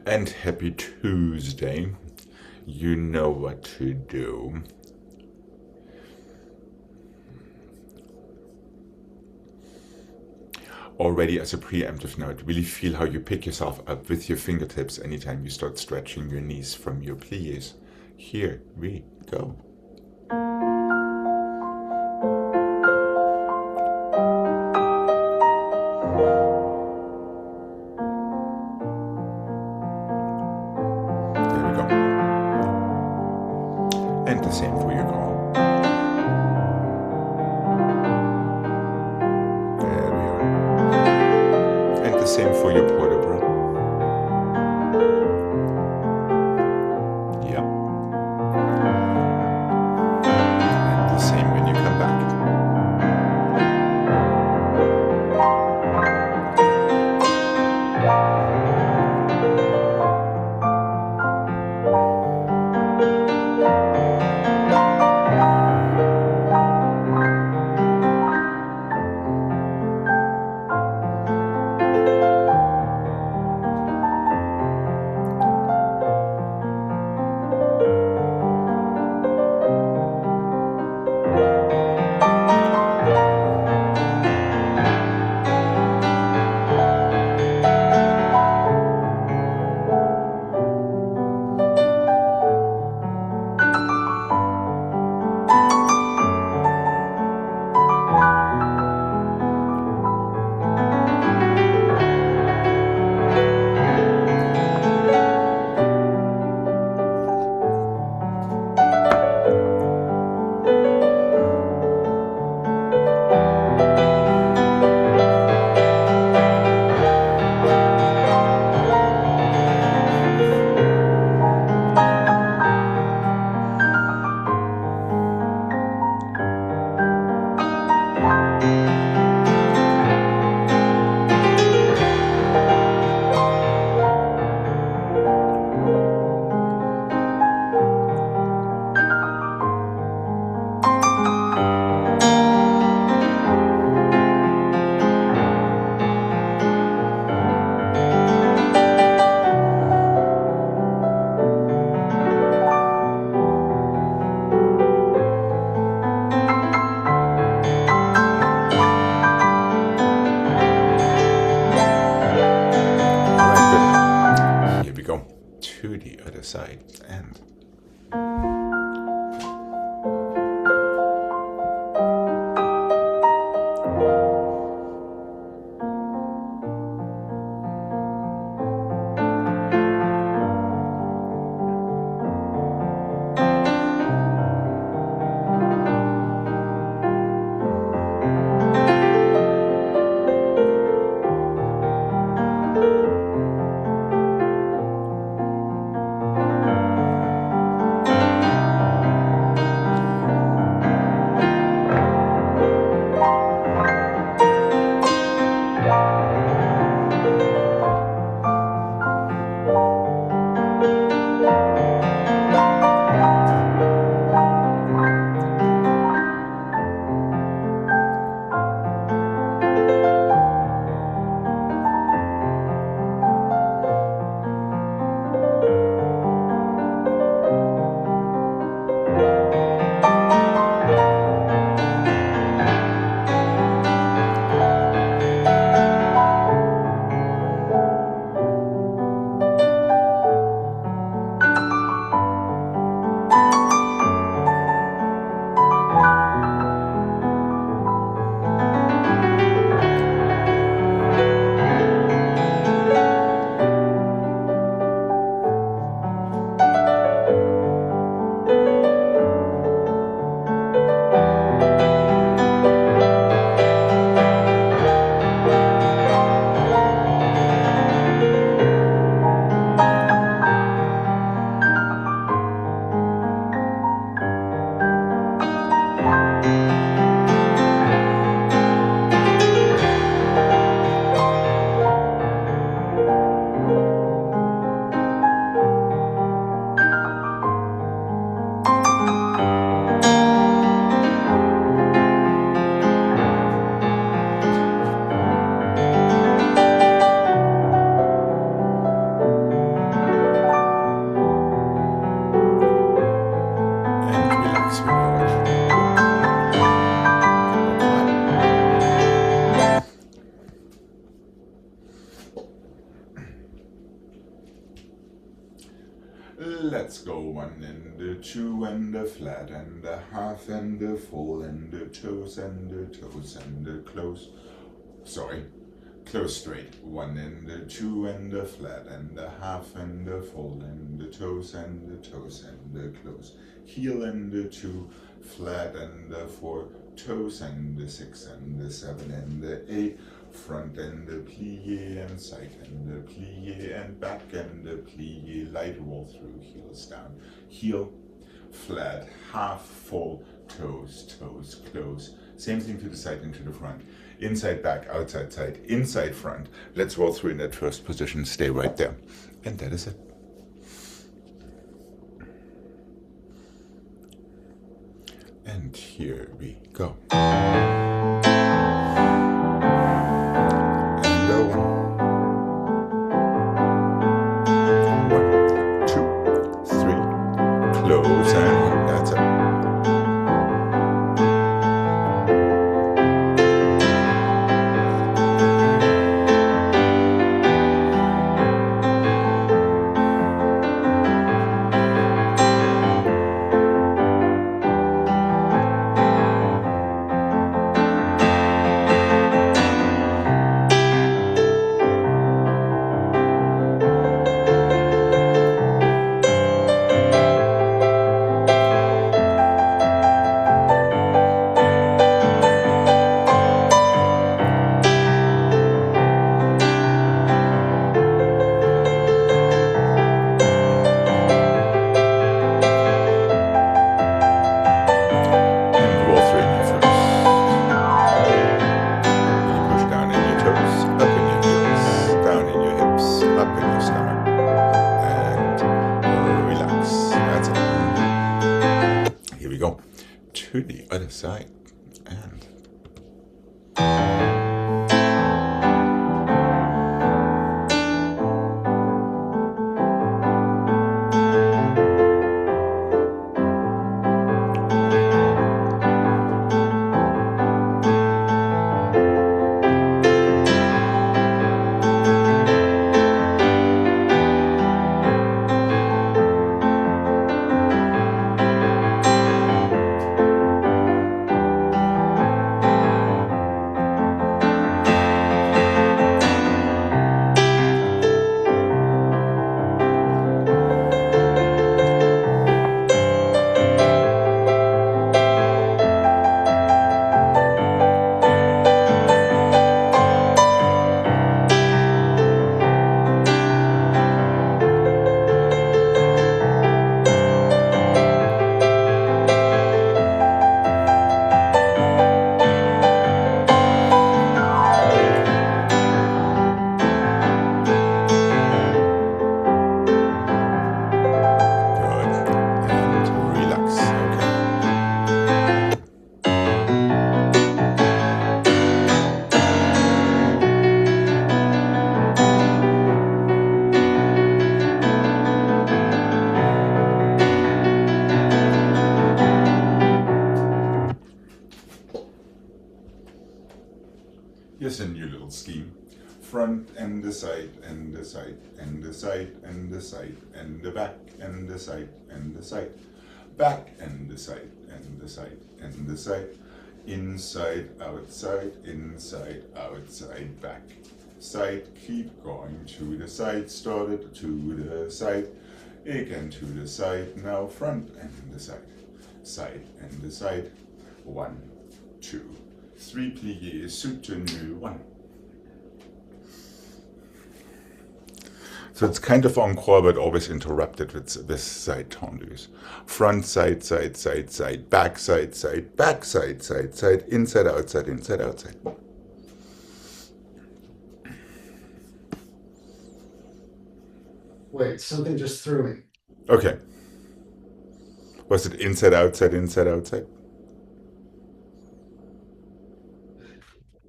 And happy Tuesday. You know what to do. Already as a preemptive note, really feel how you pick yourself up with your fingertips anytime you start stretching your knees from your plies. Here we go. There we go. And the same for your call. There we are. And the same for your portobello. Yeah. And the same when you come back. To the other side and Let's go 1 and a 2 and a flat and a half and a full and a toes and a toes and a close. Sorry. Close straight. 1 and a 2 and a flat and a half and a full and a toes and a toes and a close. Heel and a 2, flat and a 4, toes and a 6 and a 7 and a 8. Front and a plie and side and a plie and back and a plie. Light roll through, heels down. Heel, flat, half, full, toes, toes, close. Same thing to the side and to the front. Inside, back, outside, side, inside, front. Let's roll through in that first position. Stay right there. And that is it. And here we go. And go 1, 2, 3. Close and 1. That's it. To the other side and here's a new little scheme. Front and the side and the side and the side and the side and the back and the side and the side. Back and the side and the side and the side. Inside, outside, inside, outside, back. Side, keep going to the side, started to the side. Again to the side, now front and the side. Side and the side. 1, 2, 3 pliés, soutenu, 1. So it's kind of encore, but always interrupted with this side tendus. Front, side, side, side, side, back, side, side, back, side, side, side, inside, outside, inside, outside. Wait, something just threw me. Okay. Was it inside, outside, inside, outside?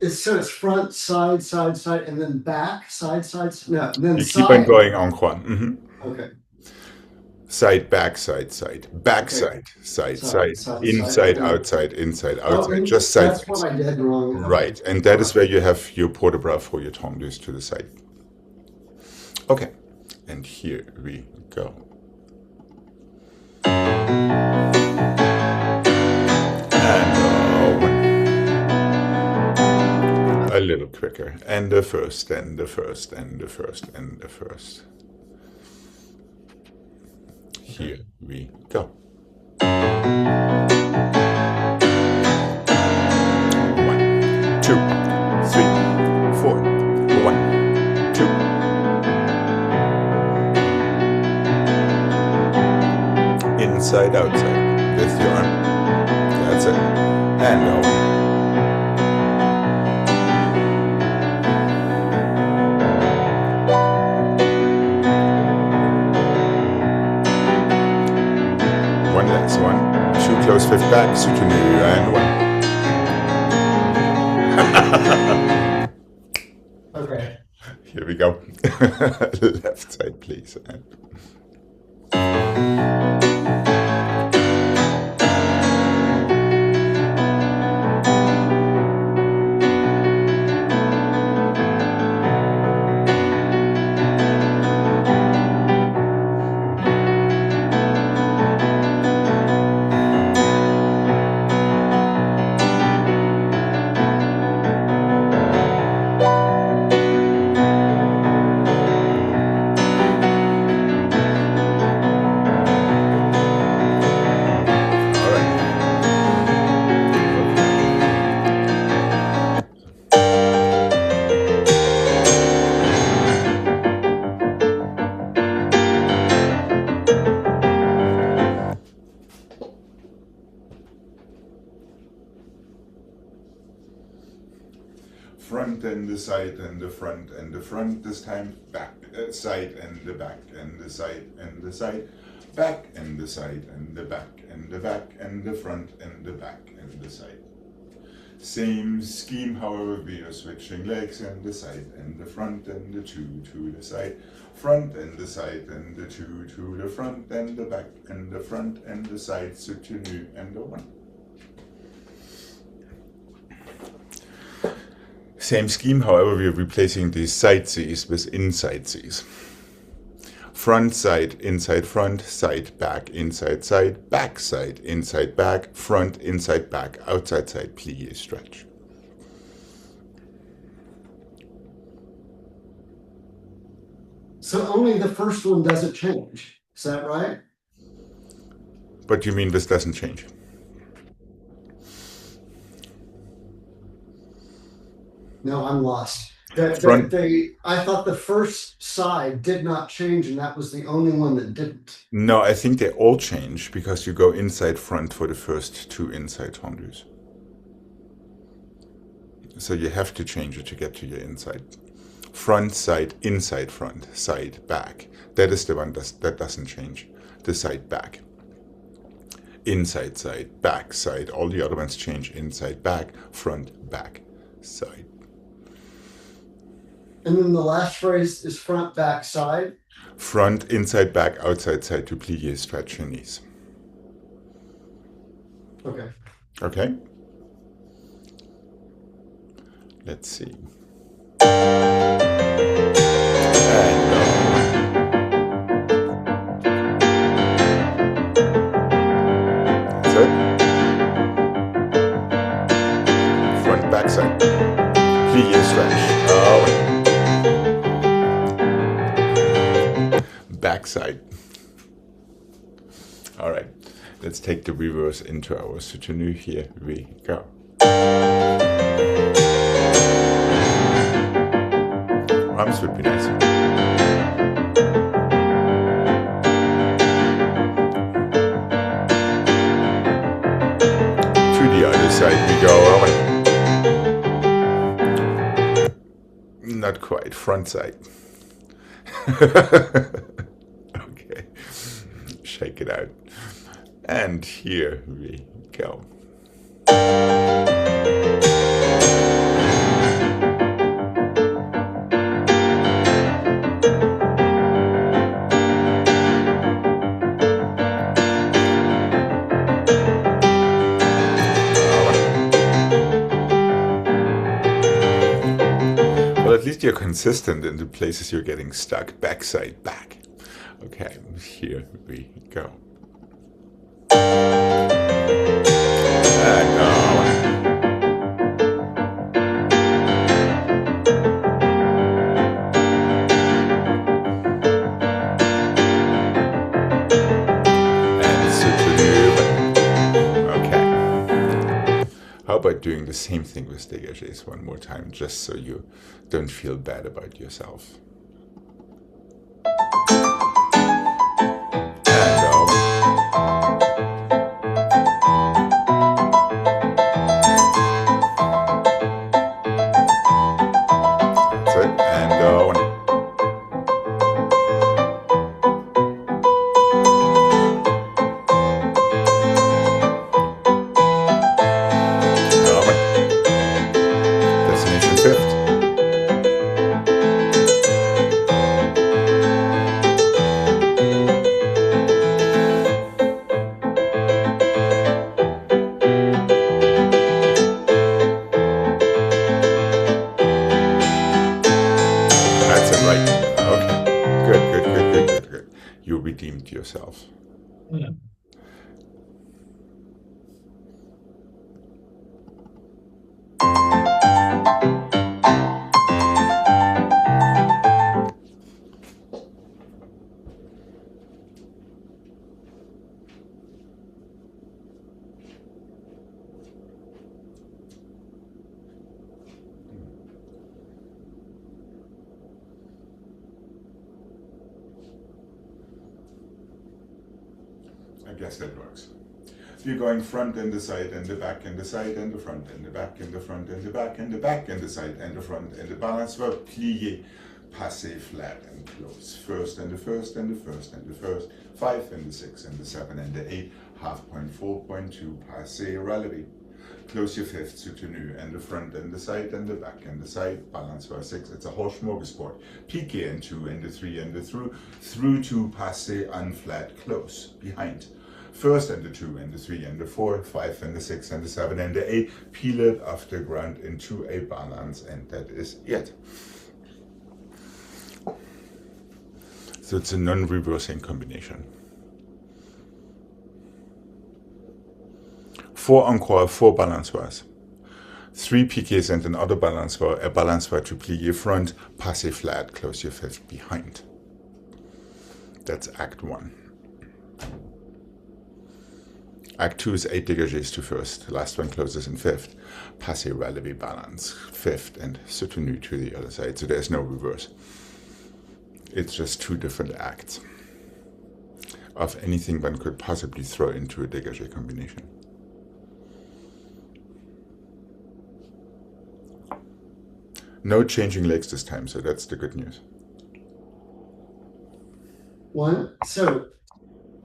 So it's front, side, side, side, and then back, side, side, no, and then You side. keep on going encore. Okay. Side, back, side, side, back, Okay. side, Side, inside, side. outside, inside, Oh, outside, and just side. that's what I did wrong. Okay. Right, and that is where you have your port de bras for your tendus to the side. Okay, and here we go. A little quicker, and the first, and the first, and the first, and the first. Here we go. 1, 2, 3, 4. 1, 2. Inside, outside, with your arm. That's it. And over. One last one. 2 close fifth back, soutenu, and 1. Okay. Here we go. Left side, please. Front and the side and the front and the front, this time back, side and the back and the side and the side, back and the side and the back and the back and the front and the back and the side. Same scheme, however, we are switching legs and the side and the front and the 2 to the side, front and the side and the 2 to the front and the back and the front and the side, soutenu and the 1. Same scheme, however, we are replacing these side Cs with inside Cs. Front, side, inside, front, side, back, inside, side, back, side, inside, back, front, inside, back, outside, side, plie, stretch. So only the first one doesn't change. Is that right? But you mean this doesn't change? No, I'm lost. I thought the first side did not change, and that was the only one that didn't. No, I think they all change because you go inside front for the first 2 inside tendus. So you have to change it to get to your inside. Front, side, inside, front, side, back. That is the one that doesn't change. The side, back. Inside, side, back, side. All the other ones change. Inside, back, front, back, side. And then the last phrase is front, back, side. Front, inside, back, outside, side to plie, stretch your knees. Okay. Okay? Let's see. That's it. Front, back, side. Plie, stretch. Oh. Backside. All right, let's take the reverse into our soutenu. Here we go. Arms would be nice. To the other side we go. Not quite, front side. Okay, shake it out. And here we go. Well, at least you're consistent in the places you're getting stuck. Backside, back. Okay, here we go. How about doing the same thing with dégagés one more time, just so you don't feel bad about yourself. And that's it. And destination fifth. That's it, right? Okay. Good. You redeemed yourself. Yeah. I guess that works. You're going front and the side and the back and the side and the front and the back and the front and the back and the back and the side and the front and the balance verb, plié, passé, flat and close. First and the first and the first and the first, 5 and the 6 and the 7 and the 8, half point, 4.2, passé, relevé. Close your fifth, soutenu, and the front and the side and the back and the side, balance verb 6. It's a whole smorgasbord. Piqué and 2 and the 3 and the through to passé, unflat, close, behind. First and the 2 and the 3 and the 4, 5 and the 6 and the 7 and the 8, peel it off the ground into a balance, and that is it. So it's a non-reversing combination. 4 encore, 4 balance bars. 3 piqués and another balance bar, a balance bar to plié front, passé flat, close your fifth behind. That's Act 1. Act 2 is 8 dégagés to first, the last one closes in fifth, passé relevé balance, fifth, and soutenu to the other side, so there's no reverse. It's just 2 different acts of anything one could possibly throw into a dégagé combination. No changing legs this time, so that's the good news. 1, so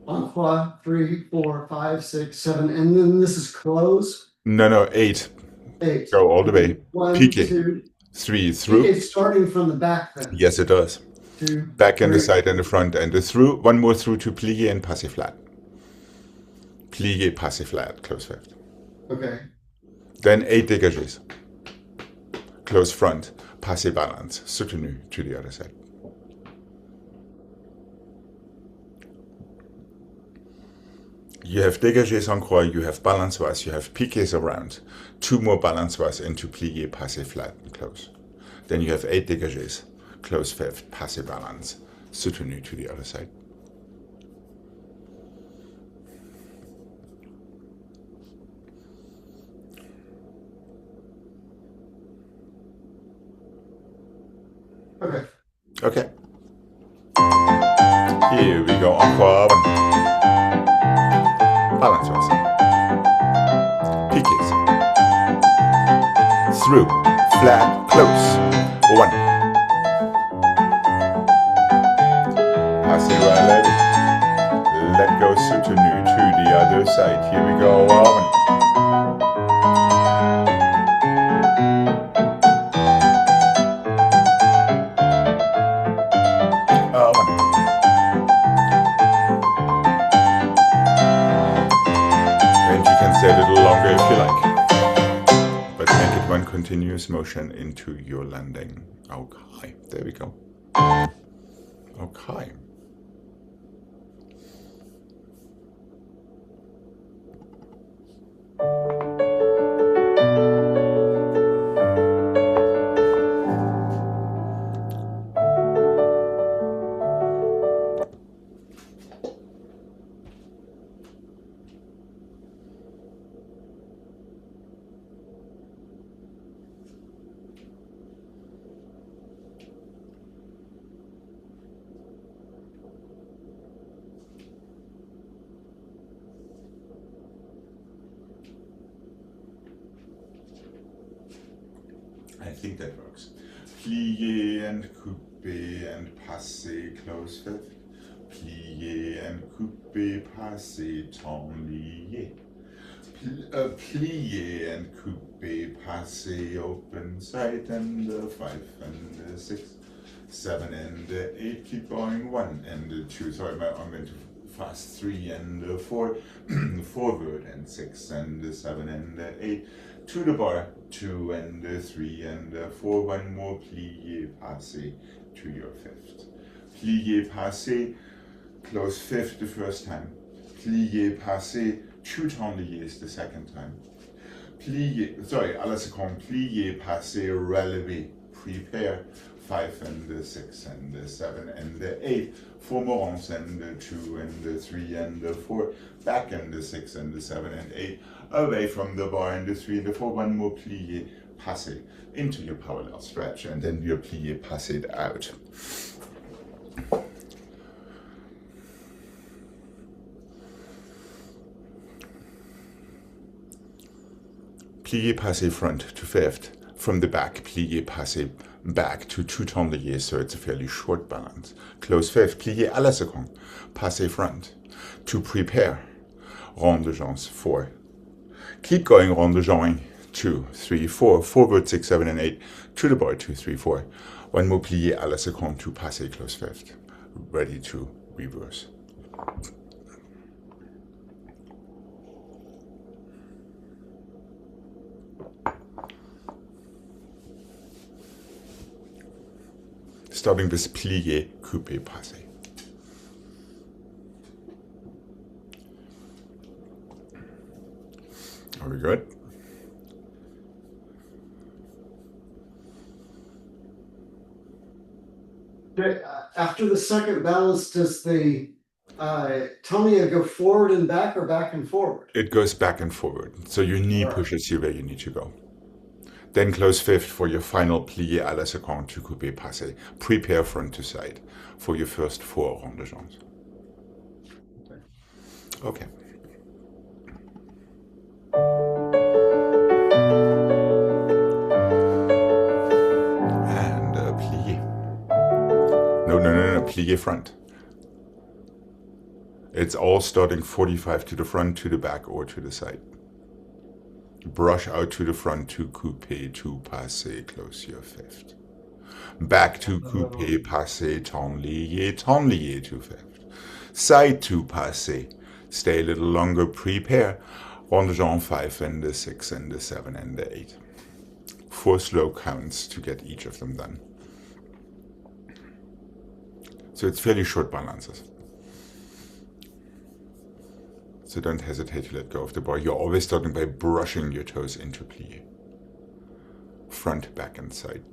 1, 2, 3, 4, 5, 6, 7, and then this is close. No, 8. 8. Go all the way. 1, Piqué. 2. 3 through. It's starting from the back then. Yes, it does. 2, Back and the 3. side and the front and the through. One more through to plié and passé flat. Plié, passé flat, close fifth. Okay. Then 8 dégagés. Close front, passé balance, soutenu to the other side. You have dégagés en croix, you have balance bars, you have piqués around. 2 more balance bars into plié, passé flat, and close. Then you have 8 dégagés, close fifth, passé balance, soutenu to the other side. Okay. Okay. Here we go, encore one. Balance bars. Piqués. Through, flat, close. 1. Passé relevé. Let go soutenu to the other side. Here we go, one. A little longer if you like, but make it one continuous motion into your landing. Okay, there we go. Okay. I think that works. Plié and coupé and passé, close fifth. Plié and coupé, passé, temps lié. Plié and coupé, passé, open side, and 5 and 6, 7 and 8. Keep going. 1 and 2. Sorry, I'm going too fast. 3 and 4. Forward and 6 and 7 and 8. To the bar. 2 and 3 and 4. One more. Plié, passé to your fifth. Plié, passé. Close fifth the first time. Plié, passé. 2 temps liés the second time. Plié, sorry, à la seconde. Plié, passé, relevé. Prepare. 5 and 6 and 7 and 8. 4 more once and 2 and 3 and 4. Back and 6 and 7 and 8. Away from the bar and 3 and 4. One more plié, passé into your parallel stretch, and then your plié, passé out. Plié, passé front to fifth. From the back, plié, passé back to 2 temps liés, so it's a fairly short balance. Close fifth, plié à la seconde, passé front. To prepare, rond de jambes 4. Keep going, rond de jambes 2, 3, 4. Forward 6, 7 and 8. To the bar 2, 3, 4. One more plié à la seconde to passé close fifth. Ready to reverse. Starting with plié, coupé, passé. Are we good? After the second balance, does the Tamiya go forward and back or back and forward? It goes back and forward, so your knee pushes you where you need to go. Then close fifth for your final plié à la seconde to coupé, passé. Prepare front to side for your first 4 rond de jambes. Okay. And plié. No, plié front. It's all starting 45 to the front, to the back, or to the side. Brush out to the front to coupé, to passé, close your fifth. Back to coupé, passé, temps lié to fifth. Side to passé, stay a little longer, prepare. Rond de jambe 5 and 6 and 7 and 8. 4 slow counts to get each of them done. So it's fairly short balances. So don't hesitate to let go of the bar. You're always starting by brushing your toes into plié. Front, back, and side.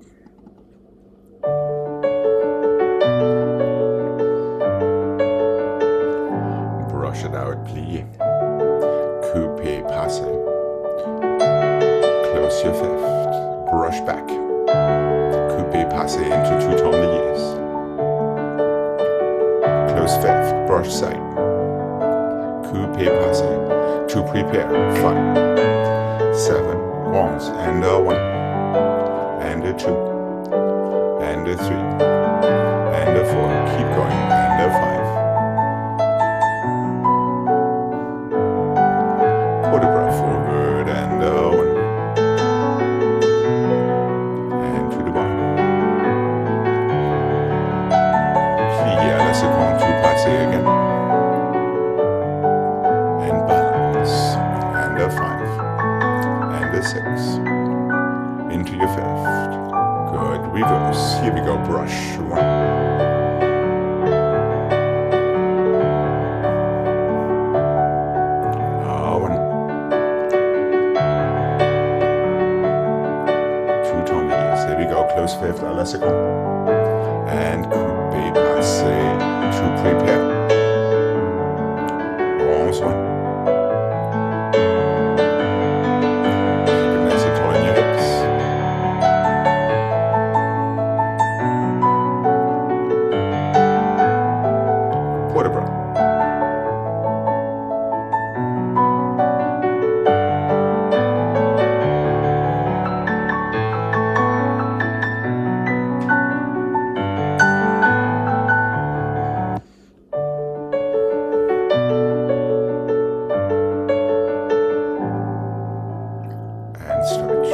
Brush it out, plié. Coupé, passé. Close your fifth. Brush back. Coupé, passé into 2 temps liés. Close fifth. Brush side. Coupé, passé, to prepare, 5, 7, once, and 1, and 2, and 3, and 4, keep going, and 5. Put a breath forward, and 1, and to the bar. Plié à la seconde to passé again. And 5, and 6, into your fifth. Good, reverse. Here we go, brush. 1, 1, close fifth à la seconde. And coupé passé to prepare. Rose one. Keep it nice and tall in your hips. Quarter bra. And stretch.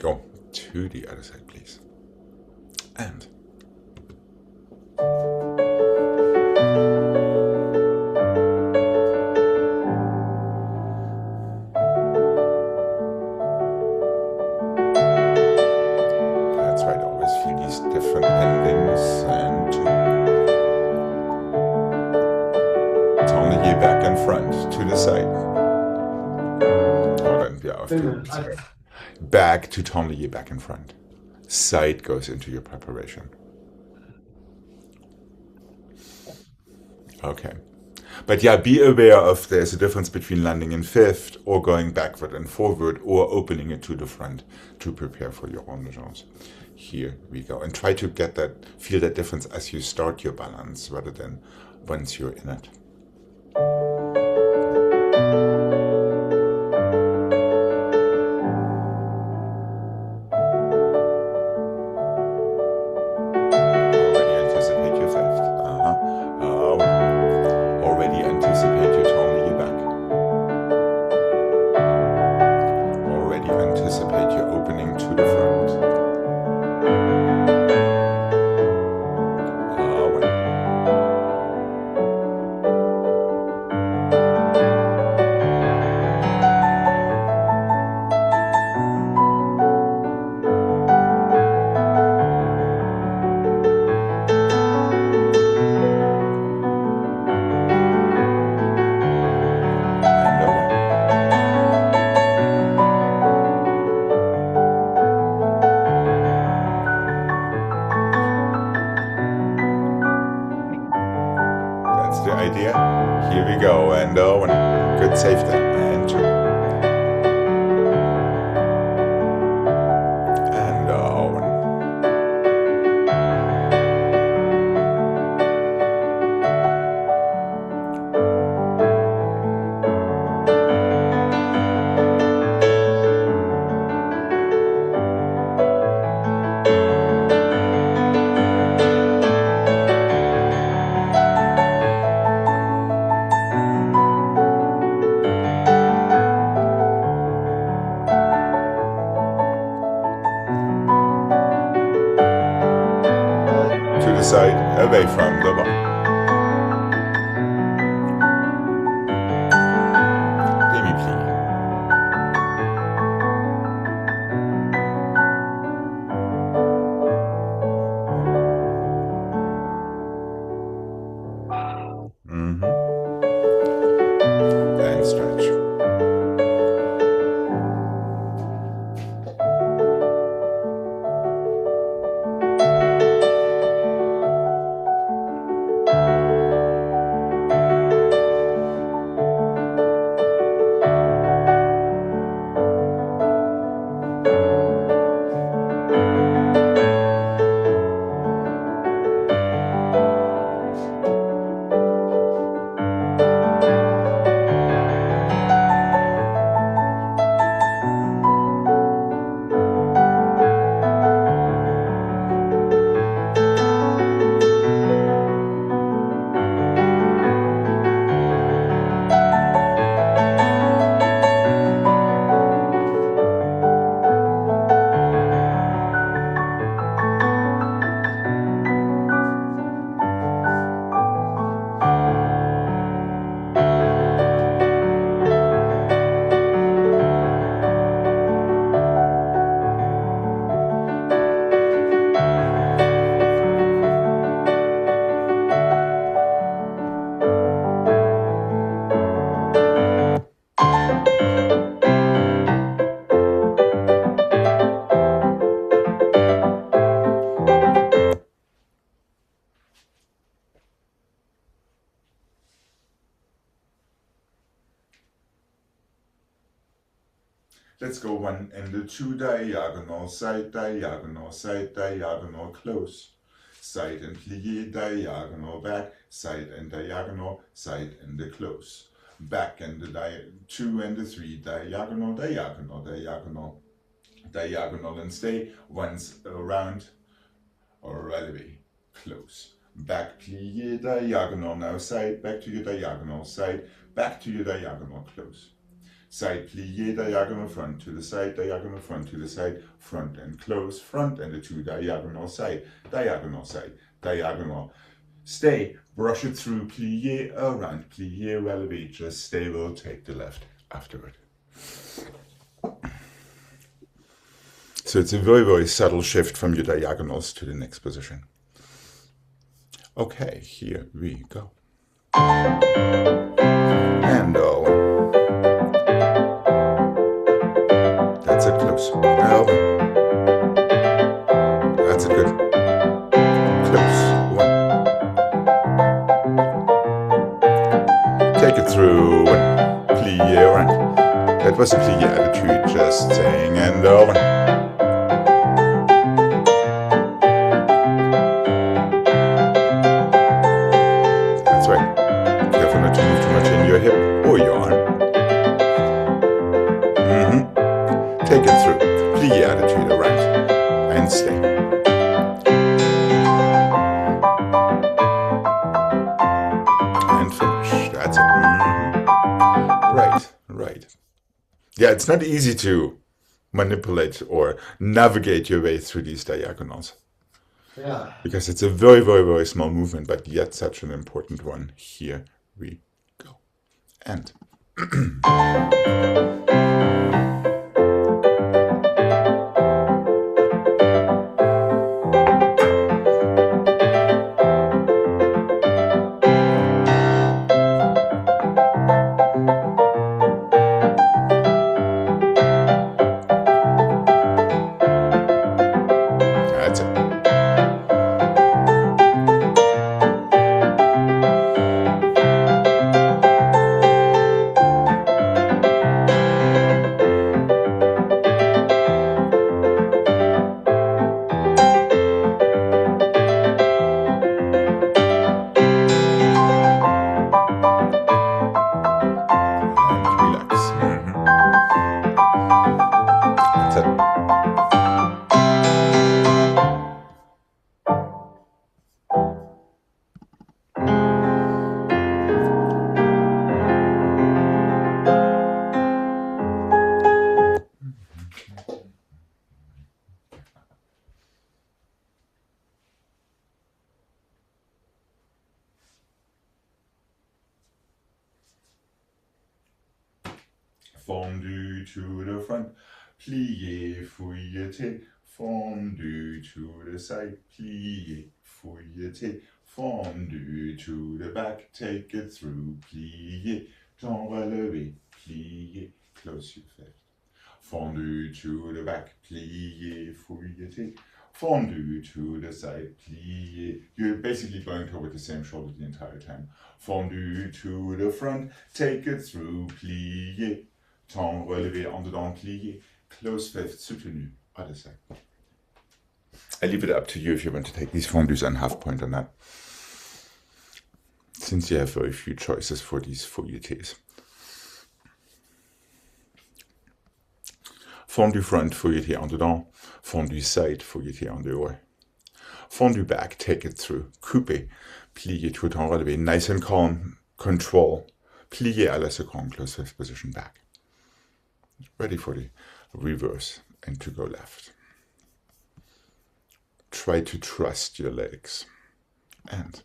Go to the other side, please. And that's right, always feel these different endings and tourniquet back and front to the side. Oh, then wir auf die back to tourniquet back and front. Side goes into your preparation. Okay. But yeah, be aware of there's a difference between landing in fifth or going backward and forward or opening it to the front to prepare for your rondejons. Here we go. And try to get that, feel that difference as you start your balance rather than once you're in it. The idea. Here we go, and good safety, and two, and one. Side away from the bar. Demi-plie. And stretch. Let's go 1 and 2, diagonal, side, diagonal, close. Side and plie, diagonal, back, side and diagonal, side and close. Back and 2 and 3, diagonal, diagonal and stay. Once around, or releve, close. Back, plie, diagonal, now side, back to your diagonal, side, back to your diagonal, close. Side, plie, diagonal, front to the side, diagonal, front to the side, front and close, front and 2, diagonal, diagonal, stay, brush it through, plie, around, plie, releve, just stay, we'll take the left afterward. So it's a very, very subtle shift from your diagonals to the next position. Okay, here we go. And that's it, close. That's it, good. Close. 1. Take it through 1. Plie around. That was a plie attitude, just saying, and 1. That's right. Careful not to move too much in your hip or your arm. Take it through. Plie attitude around. And stay. And finish. That's it. Right. Yeah, it's not easy to manipulate or navigate your way through these diagonals. Yeah. Because it's a very, very, very small movement, but yet such an important one. Here we go. And that's it. Fondu to the front, plié, fouilleté, fondu to the side, plié, fouilleté, fondu to the back, take it through, plié, temps relevé, plié, close your fifth. Fondu to the back, plié, fouilleté, fondu to the side, plié. You're basically going toward the same shoulder the entire time. Fondu to the front, take it through, plié, temps relevé, en dedans, plié, close fifth, soutenu, other side. I leave it up to you if you want to take these fondus and half point on that, since you have very few choices for these fouilletés. Fondu front, fouilleté en dedans, fondu side, fouilleté en dehors. Fondu back, take it through, coupé, plié tout temps relevé, nice and calm, control, plié à la seconde, close fifth position back. Ready for the reverse and to go left. Try to trust your legs. And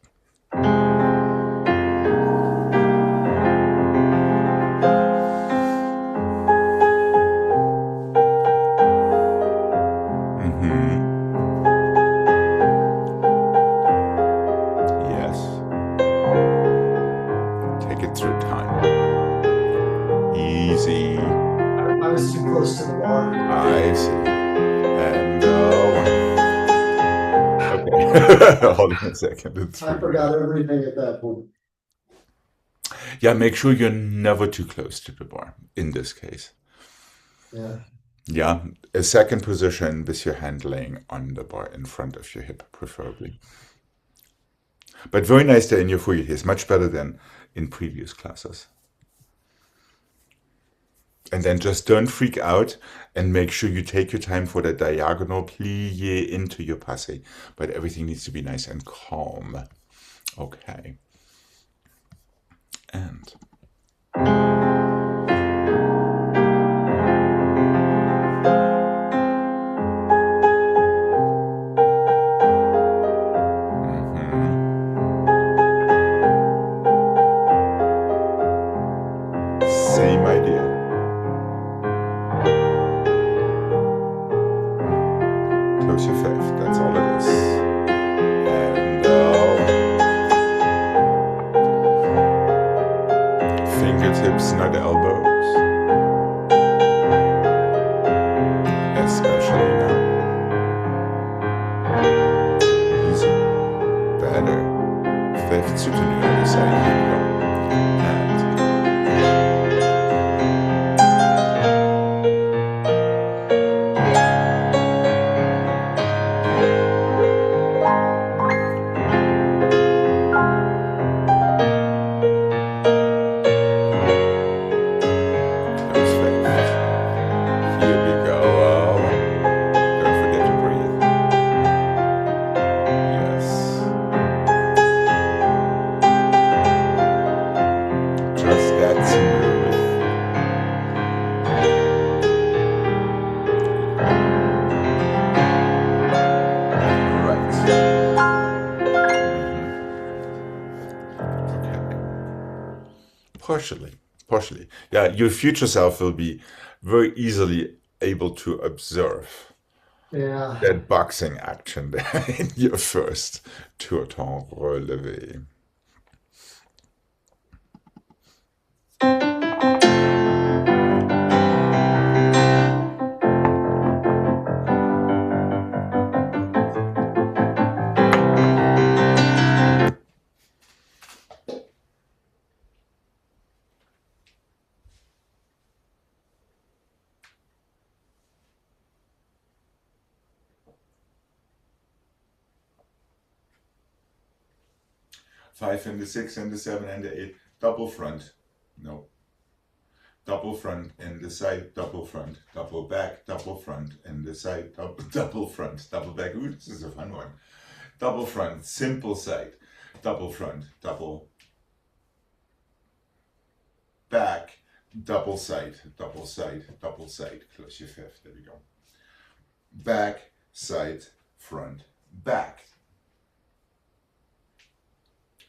yes. Take it through time. Easy. I was too close to the bar. I see. And okay. Hold on a second. I forgot everything at that point. Yeah, make sure you're never too close to the bar in this case. Yeah. Yeah, a second position with your hand laying on the bar in front of your hip, preferably. But very nice there in your foyer. It's much better than in previous classes. And then just don't freak out and make sure you take your time for the diagonal plie into your passe. But everything needs to be nice and calm. Okay. And same idea. Close your fifth. That's all it is. And fingertips, not elbows. Especially now. Easy. Better. Fifth to the other side. Here we go. And close fifth. Here we go. Don't forget to breathe. Yes. Just that smooth. Right. Okay. Partially. Yeah, your future self will be very easily able to observe Yeah. that boxing action there in your first tour temps relevé. Five and the six and the seven and the eight. Double front. No. Double front and the side, double front, double back, double front and the side, double front, double back. Ooh, this is a fun one. Double front, simple side, double front, double back, double side, double side, double side. Close your fifth. There we go. Back, side, front, back.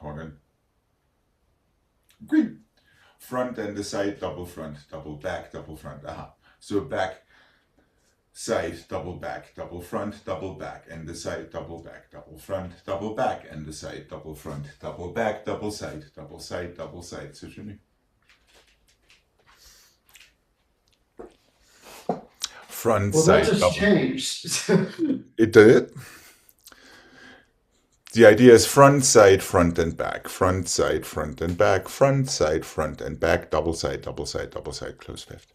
Organ. Green. Front and the side, double front, double back, double front. Aha. So back, side, double back, double front, double back, and the side, double back, double front, double back, and the side, double front, double back, double side, double side, double side. So front, Well, side, that just double. changed. It did. The idea is front, side, front, and back. Front, side, front, and back. Front, side, front, and back. Double side, double side, double side. Close fifth.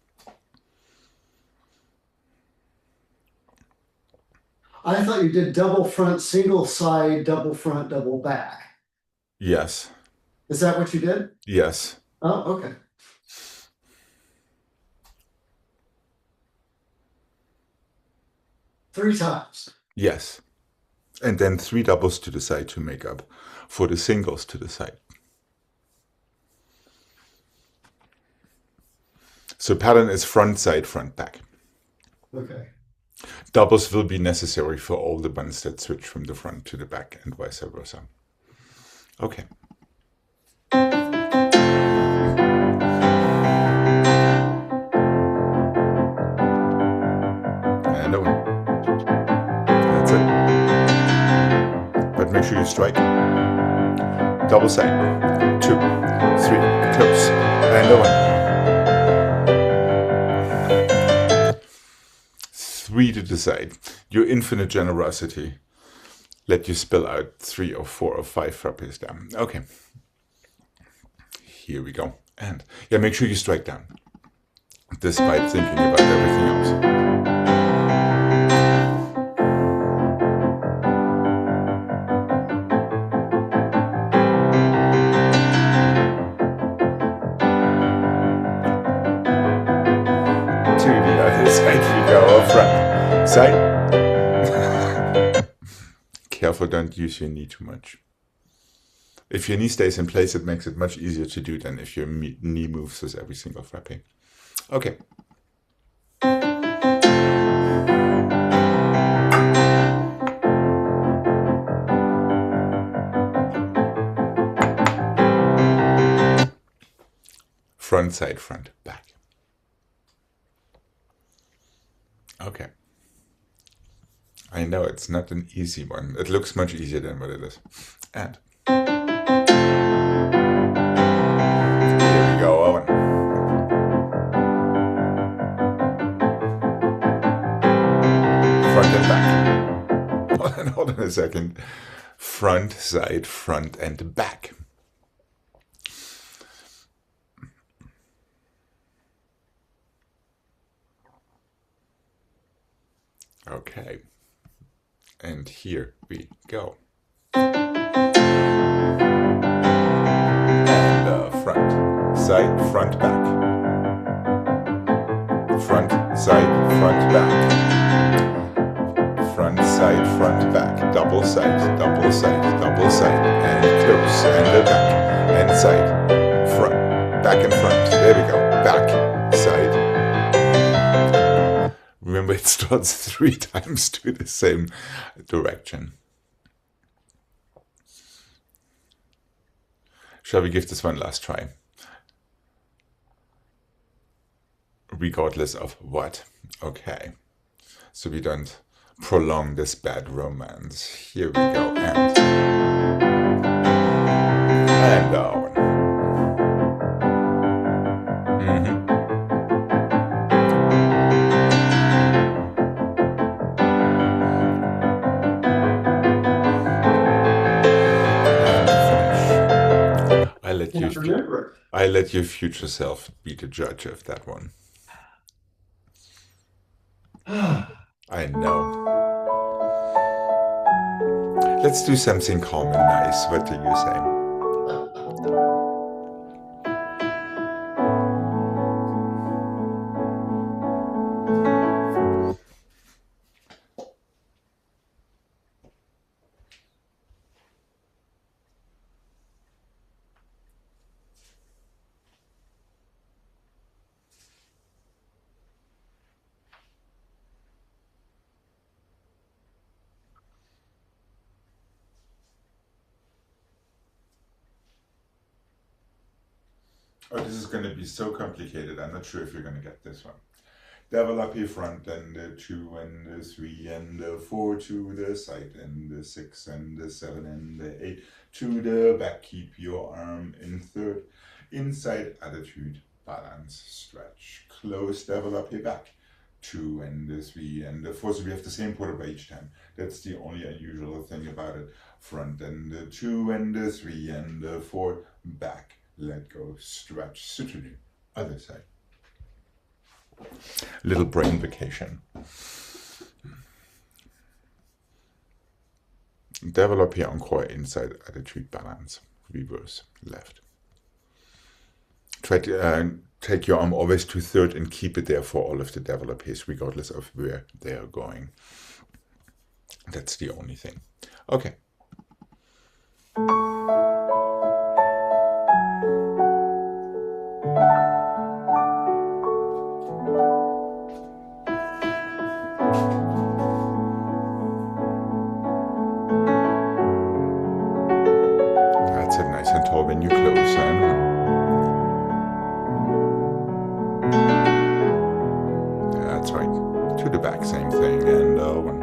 I thought you did double front, single side, double front, double back. Yes. Is that what you did? Yes. Oh, okay. Three times. Yes. And then three doubles to the side to make up for the singles to the side. So pattern is front, side, front, back. Okay. Doubles will be necessary for all the ones that switch from the front to the back and vice versa. Okay. And a one. That's it. But make sure you strike. Double side. 2, 3, close. And a one. 3 to the side. Your infinite generosity let you spill out 3 or 4 or 5 frapes down. Okay. Here we go. And yeah, make sure you strike down. despite thinking about everything else. To the other side we go, front, side. Careful, don't use your knee too much. If your knee stays in place, it makes it much easier to do than if your knee moves with every single frappe. Okay. Front, side, front, back. Okay. I know it's not an easy one. It looks much easier than what it is. And here we go, Owen. Front and back. Hold on a second. Front, side, front, and back. Okay. And here we go. And front, side, front, back. Front, side, front, back. Front, side, front, back. Double side, double side, double side. And close, and back, and side, front, back and front. There we go. Back, side. Remember, it starts 3 times to the same direction. Shall we give this one last try? Regardless of what. Okay. So we don't prolong this bad romance. Here we go. And down. I let your future self be the judge of that one. I know. Let's do something calm and nice. What do you say? Oh, this is going to be so complicated. I'm not sure if you're going to get this one. Develop front and the 2 and the 3 and the 4 to the side and the 6 and the 7 and the 8 to the back. Keep your arm in third. Inside attitude, balance, stretch, close, develop back. 2 and the 3 and the 4. So we have the same quarter each time. That's the only unusual thing about it. Front and the 2 and the 3 and the 4, back. Let go, stretch, so to the other side. Little brain vacation. Develop here encore, inside attitude, balance, reverse, left. Try to take your arm always to third and keep it there for all of the developers, regardless of where they are going. That's the only thing. Okay. That's it, nice and tall when you close. That's right. To the back, same thing. And one.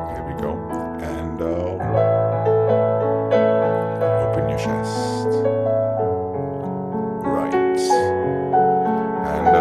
Here we go. And open your chest. Right. And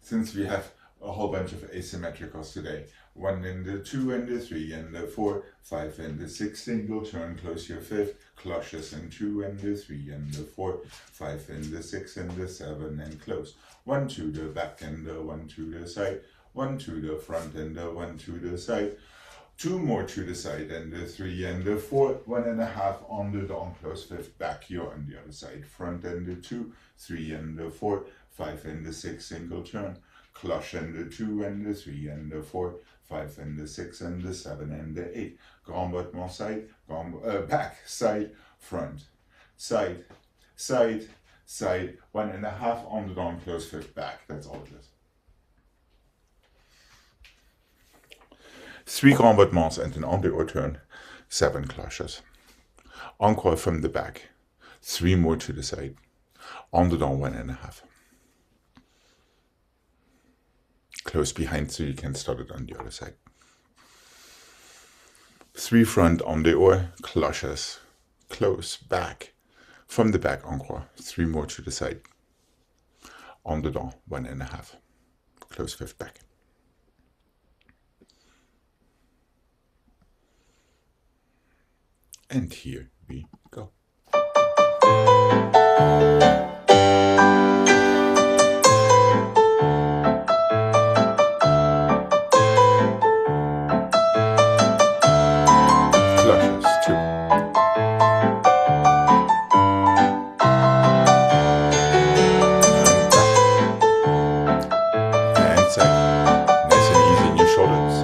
since we have a whole bunch of asymmetricals today. 1 and the 2 and the 3 and the 4, 5 and the 6, single turn, close your fifth, cloches and 2 and the 3 and the 4, 5 and the 6 and the 7 and close. 1 to the back and the 1 to the side, 1 to the front and the 1 to the side, 2 more to the side and the 3 and the 4, 1.5 on the down, close fifth, back, you're on the other side, front and the 2, 3 and the 4, 5 and the 6, single turn, cloche and the 2 and the 3 and the 4, 5 and the 6 and the 7 and the 8. Grand battement side, back, side, front, side, side, side, 1.5 on the down, close fifth, back. That's all it is. 3 grand battements and an en-dehors turn, 7 cloches. Encore from the back, 3 more to the side, en dedans 1.5. Close behind so you can start it on the other side. 3 front en-dehors, cloches, close, back, from the back encore, 3 more to the side, en dedans 1.5, close fifth, back. And here we go. Cloches, 2. And side. Nice and easy in your shoulders.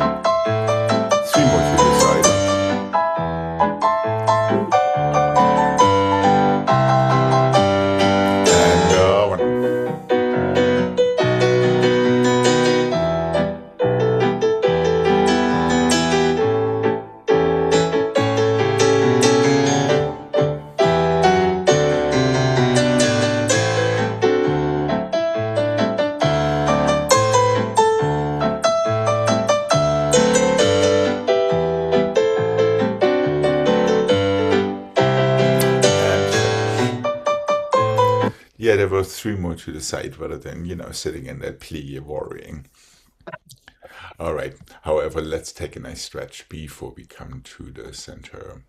3 more to the side. Yeah, there were 3 more to the side rather than, sitting in that plie worrying. All right. However, let's take a nice stretch before we come to the center.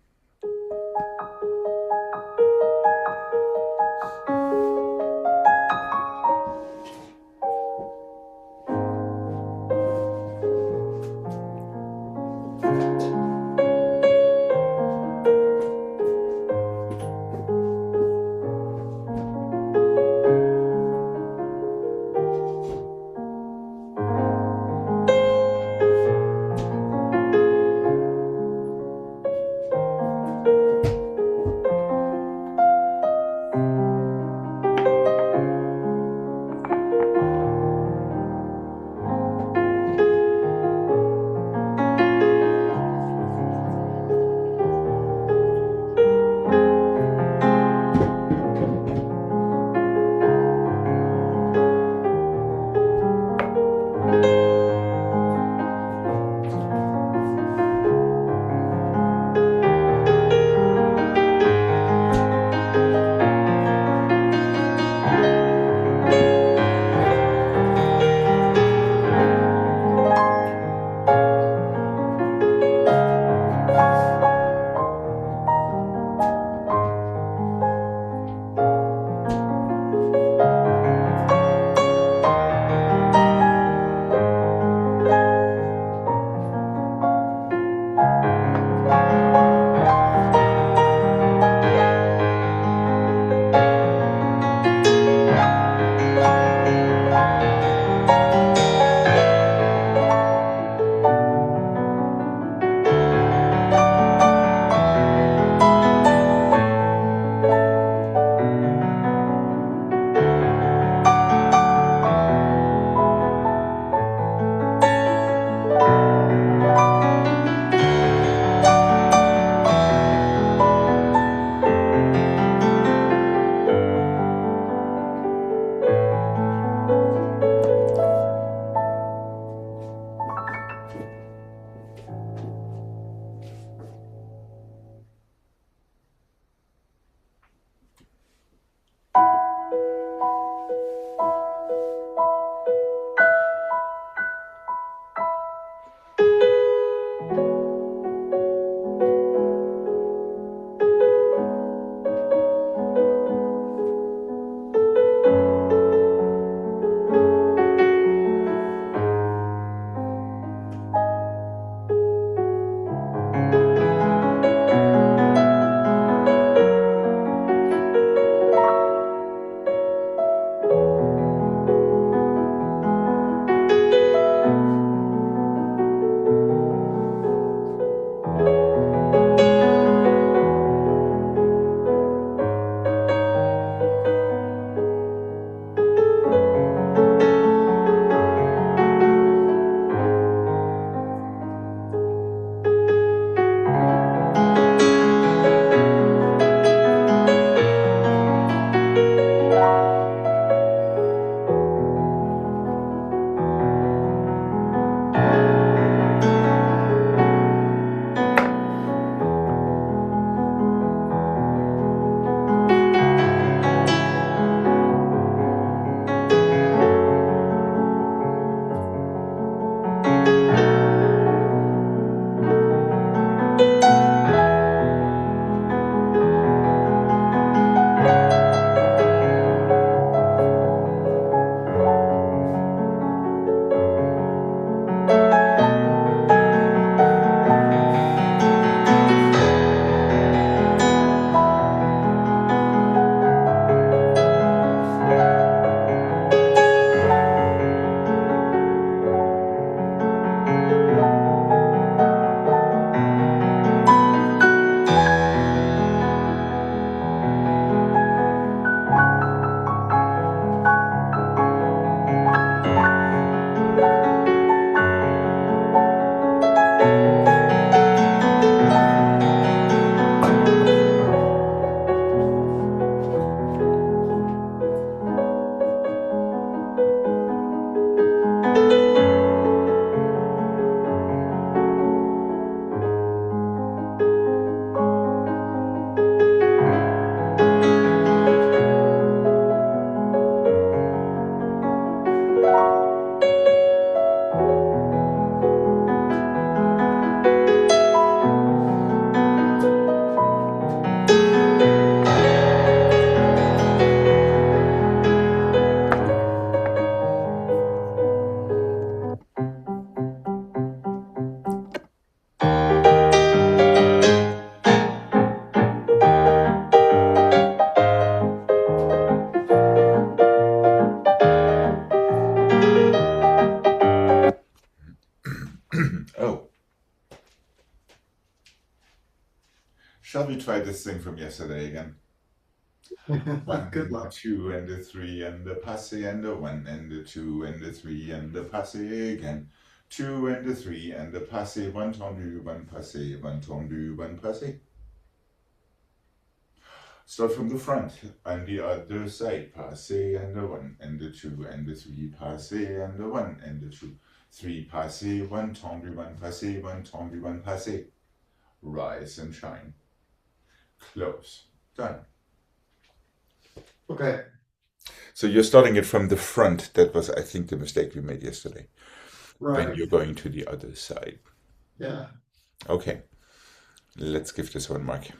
try this thing from yesterday again. 1 Good and luck. 2 and a 3 and a passé and a 1 and a 2 and a 3 and a passé again. 2 and a 3 and a passé, 1 tendu, 1 passé, 1 tendu, 1 passé. Start from the front and the other side. Passé and a 1 and a 2 and a 3, passé and a 1 and a 2. 3 passé, 1 tendu, 1 passé, 1 tendu, 1 passé. Rise and shine. Close. Done. Okay. So you're starting it from the front. That was, I think, the mistake we made yesterday. Right. Then you're going to the other side. Yeah. Okay. Let's give this one mark.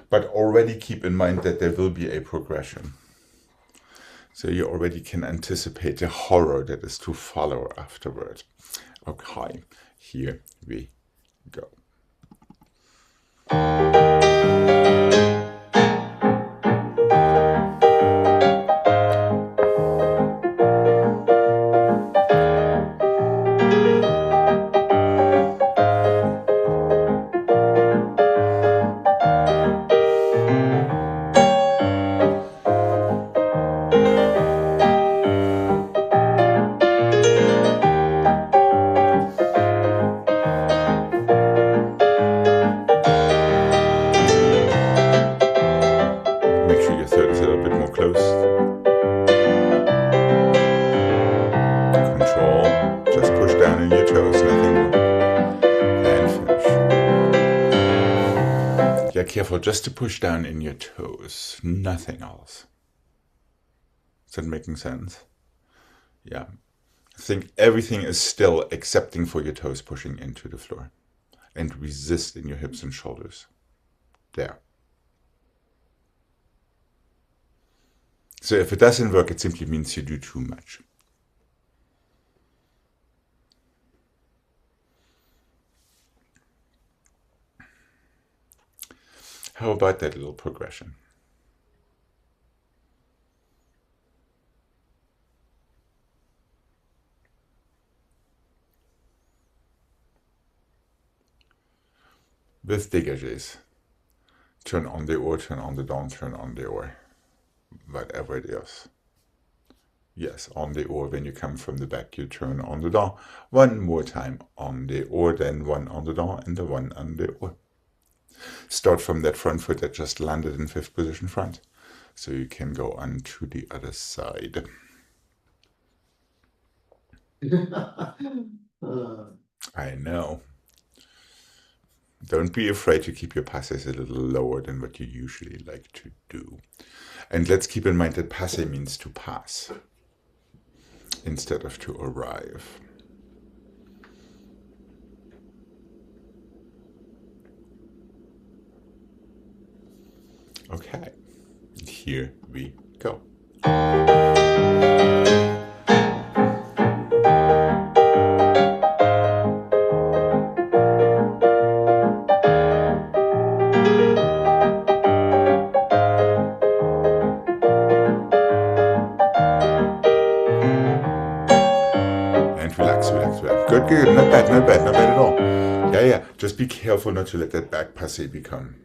But already keep in mind that there will be a progression. So you already can anticipate the horror that is to follow afterward. Okay, here we go. Make sure your third is a little bit more close. Control. Just push down in your toes, nothing more. And finish. Yeah, careful just to push down in your toes, nothing else. Is that making sense? Yeah. I think everything is still excepting for your toes pushing into the floor. And resist in your hips and shoulders. There. So if it doesn't work, it simply means you do too much. How about that little progression? With dégagés. Turn on the oar, turn on the down, turn on the oar. Whatever it is. Yes, on the oar. When you come from the back, you turn on the down. One more time on the oar, then one on the down and the one on the oar. Start from that front foot that just landed in 5th position front. So you can go on to the other side. I know. Don't be afraid to keep your passes a little lower than what you usually like to do. And let's keep in mind that passe means to pass instead of to arrive. Okay, here we go. Good, good. Not bad, not bad, not bad at all. Yeah. Just be careful not to let that back passé become.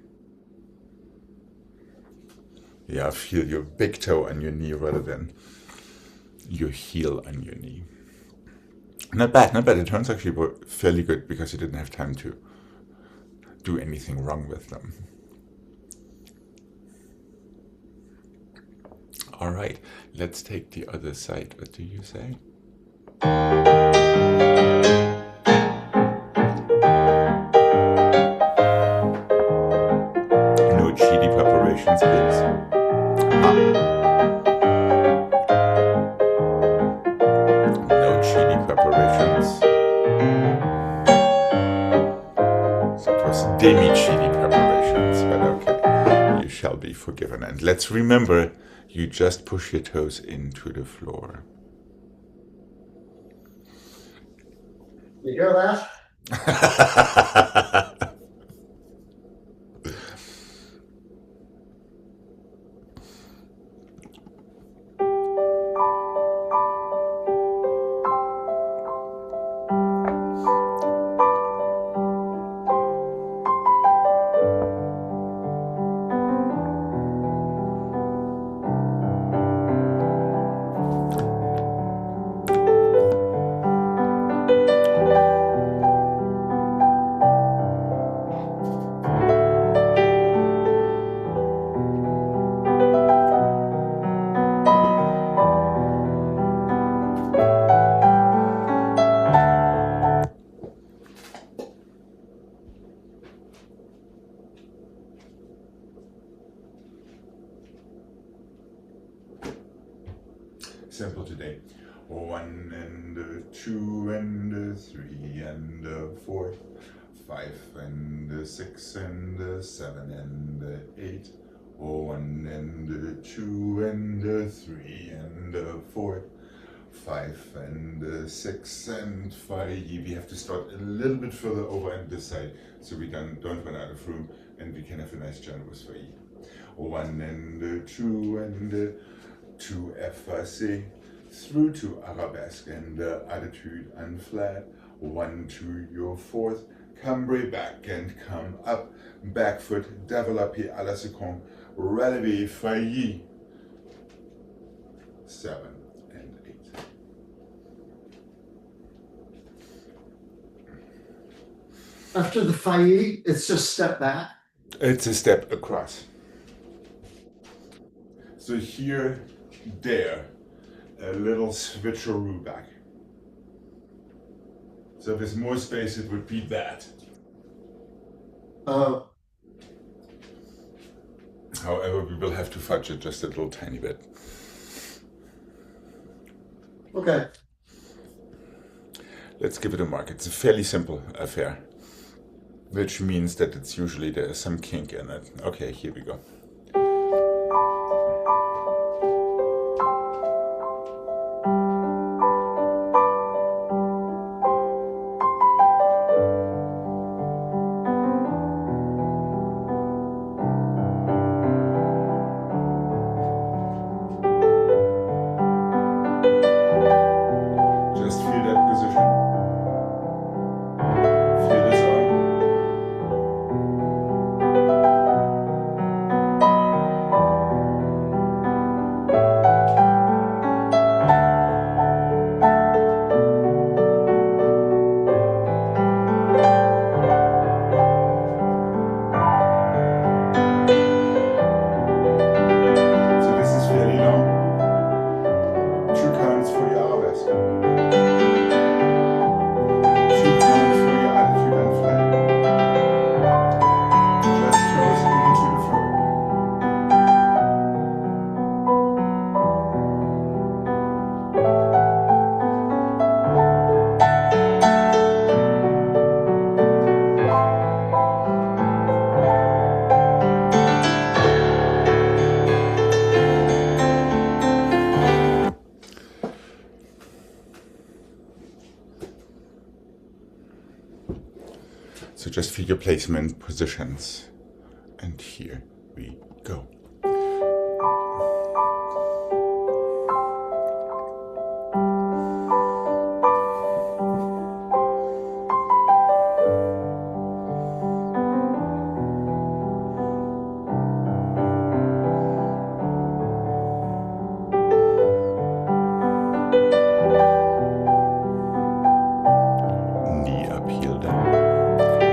Yeah, feel your big toe on your knee rather than your heel on your knee. Not bad, not bad. The turns actually were fairly good because you didn't have time to do anything wrong with them. All right, let's take the other side. What do you say? No cheaty preparations, please. chili preparations. So it was demi-chili preparations, but okay, you shall be forgiven. And let's remember, you just push your toes into the floor. You hear that? Simple today. 1 and 2 and 3 and 4, 5 and 6 and 7 and 8. 1 and 2 and 3 and 4, 5 and 6 and 5. We have to start a little bit further over on this side so we don't run out of room and we can have a nice jump with 3. 1 and 2 and 2 effacé through to arabesque and attitude and flat. 1 to your 4th, cambre back and come up, back foot développé à la seconde, relevé failli. 7 and 8. After the failli, it's just step back. It's a step across. So here, there, a little switcheroo back. So if there's more space, it would be that. However, we will have to fudge it just a little tiny bit. Okay. Let's give it a mark. It's a fairly simple affair, which means that it's usually there's some kink in it. Okay, here we go. So just feel your placement positions. And here we go.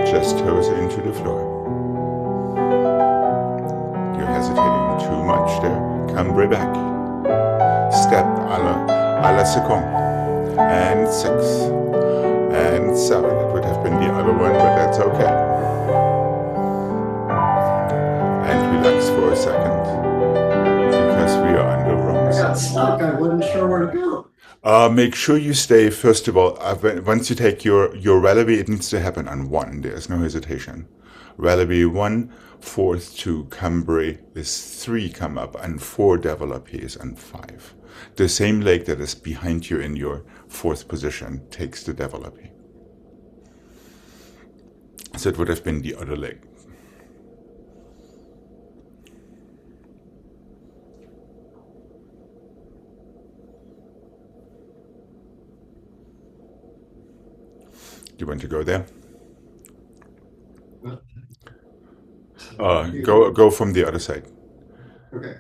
Just toes into the floor. You're hesitating too much there. Cambre back. Step à la seconde. And 6. And 7. It would have been the other one, but that's okay. And relax for a second. Because we are under rooms. I got stuck. I wasn't sure where to go. Make sure you stay, first of all, once you take your releve, it needs to happen on one. There's no hesitation. Releve 1, fourth 2, cambrai is 3, come up, and 4, développé is on 5. The same leg that is behind you in your fourth position takes the développé. So it would have been the other leg. Do you want to go there? Go from the other side. Okay.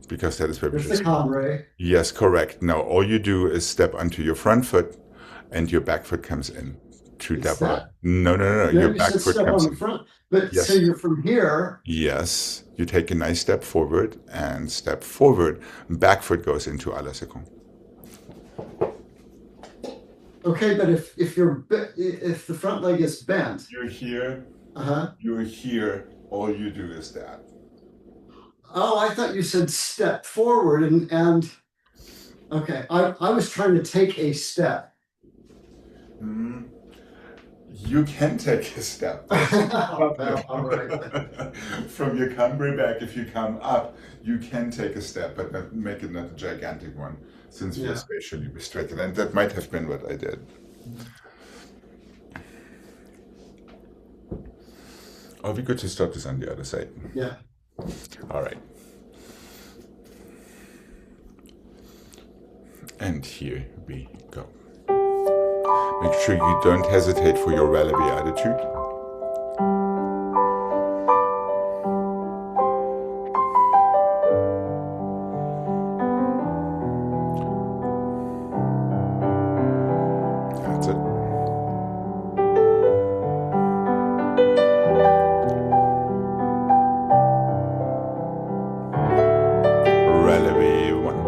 Because that is where we There's the cambrai. Yes, correct. Now all you do is step onto your front foot, and your back foot comes in to double. No. Your back foot comes in. Front. But yes. So you're from here. Yes. You take a nice step forward and step forward. Back foot goes into à la seconde. Okay, but if the front leg is bent, you're here. Uh-huh. You're here. All you do is that. Oh, I thought you said step forward and okay. I was trying to take a step. You can take a step. All right. From your cambrai back, if you come up, you can take a step, but make it not a gigantic one, since you're spatially restricted. And that might have been what I did. Oh, we good to start this on the other side. Yeah. All right. And here we go. Make sure you don't hesitate for your releve attitude. That's it. Releve 1.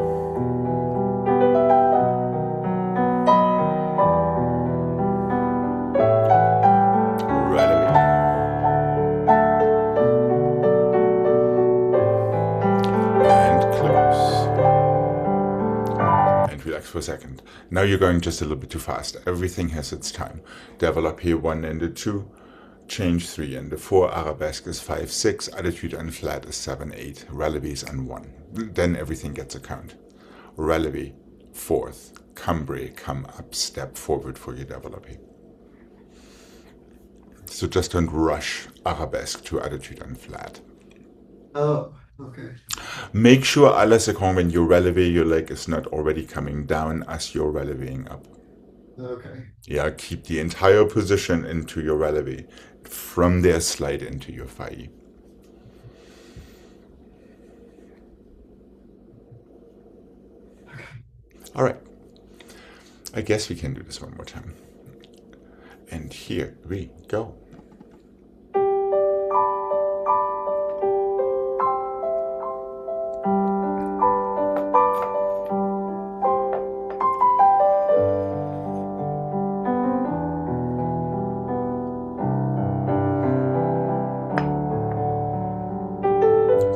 For a second. Now you're going just a little bit too fast. Everything has its time. Développé 1 and the 2, change 3 and the 4, arabesque is 5, 6, attitude and flat is 7, 8, releve is on 1. Then everything gets a count. Releve, fourth, cambrai, come up, step forward for your développé. So just don't rush arabesque to attitude and flat. Oh. Okay. Make sure à la seconde when you releve, your leg is not already coming down as you're releveing up. Okay. Yeah, keep the entire position into your releve. From there, slide into your failli. Okay. All right. I guess we can do this one more time. And here we go.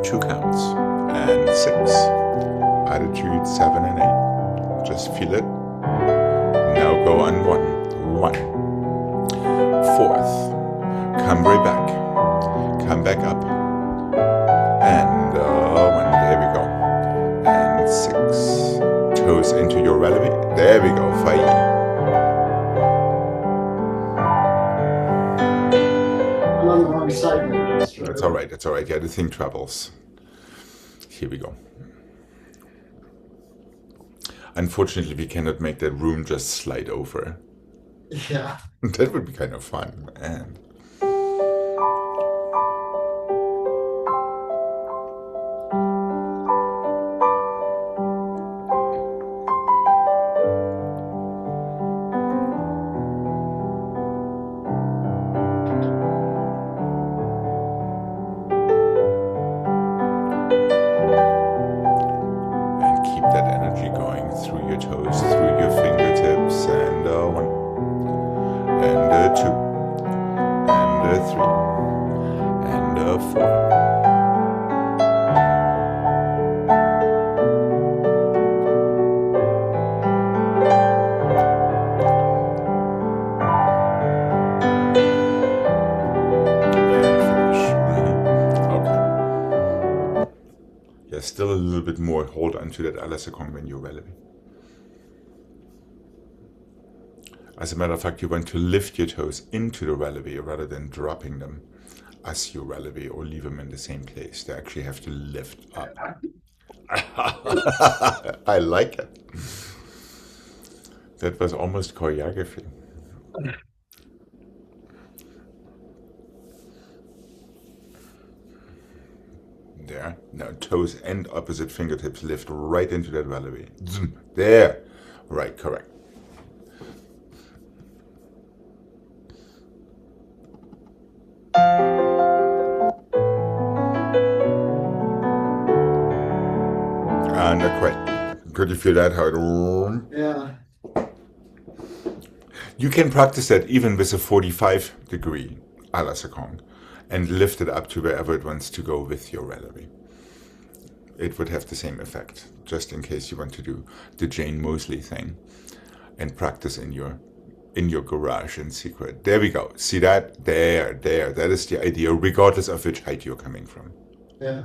2 counts, and 6, attitude 7 and 8, just feel it. Now go on 1, fourth, cambrai back, come back up, and 1, there we go, and 6, toes into your releve, there we go, failli. On the wrong side. That's all right. That's all right. Yeah, the thing travels. Here we go. Unfortunately, we cannot make that room just slide over. Yeah. That would be kind of fun. And through your toes, through your fingertips, and 1, and 2, still a little bit more hold onto that à la seconde when you're releving. As a matter of fact, you want to lift your toes into the releve rather than dropping them as you releve or leave them in the same place. They actually have to lift up. I like it. That was almost choreography. There. Now toes and opposite fingertips lift right into that releve. There. Right, correct. Not quite. Could you feel that? How it... Yeah. You can practice that even with a 45-degree à la seconde and lift it up to wherever it wants to go with your releve. It would have the same effect, just in case you want to do the Jane Moseley thing and practice in your garage in secret. There we go. See that? There. That is the idea, regardless of which height you're coming from. Yeah.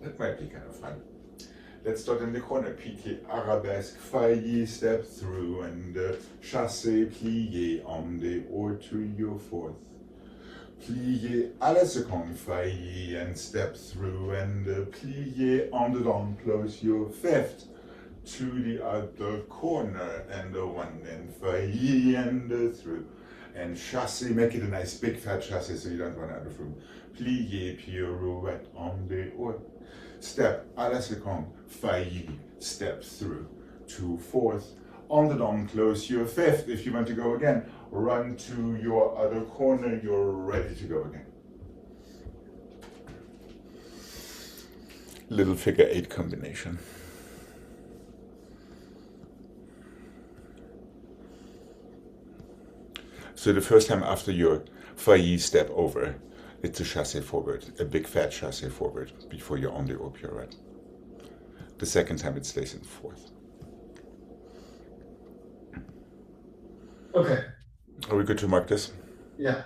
That might be kind of fun. Let's start in the corner. Piqué, arabesque, failli, step through, and chassé, plié, on the or to your fourth. Plié à la seconde, failli, and step through, and plié on the long, close your fifth. To the other corner, and one, and failli, and through. And chassé, make it a nice big fat chassé so you don't run out of room. Plié, pirouette, on the or. Step à la seconde, failli, step through to fourth. On the long, close your fifth. If you want to go again, run to your other corner, you're ready to go again. Little figure 8 combination. So the first time after your failli step over, it's a chassé forward, a big fat chassé forward before you're on the or pirouette. The second time it stays in fourth. Okay. Are we good to mark this? Yeah.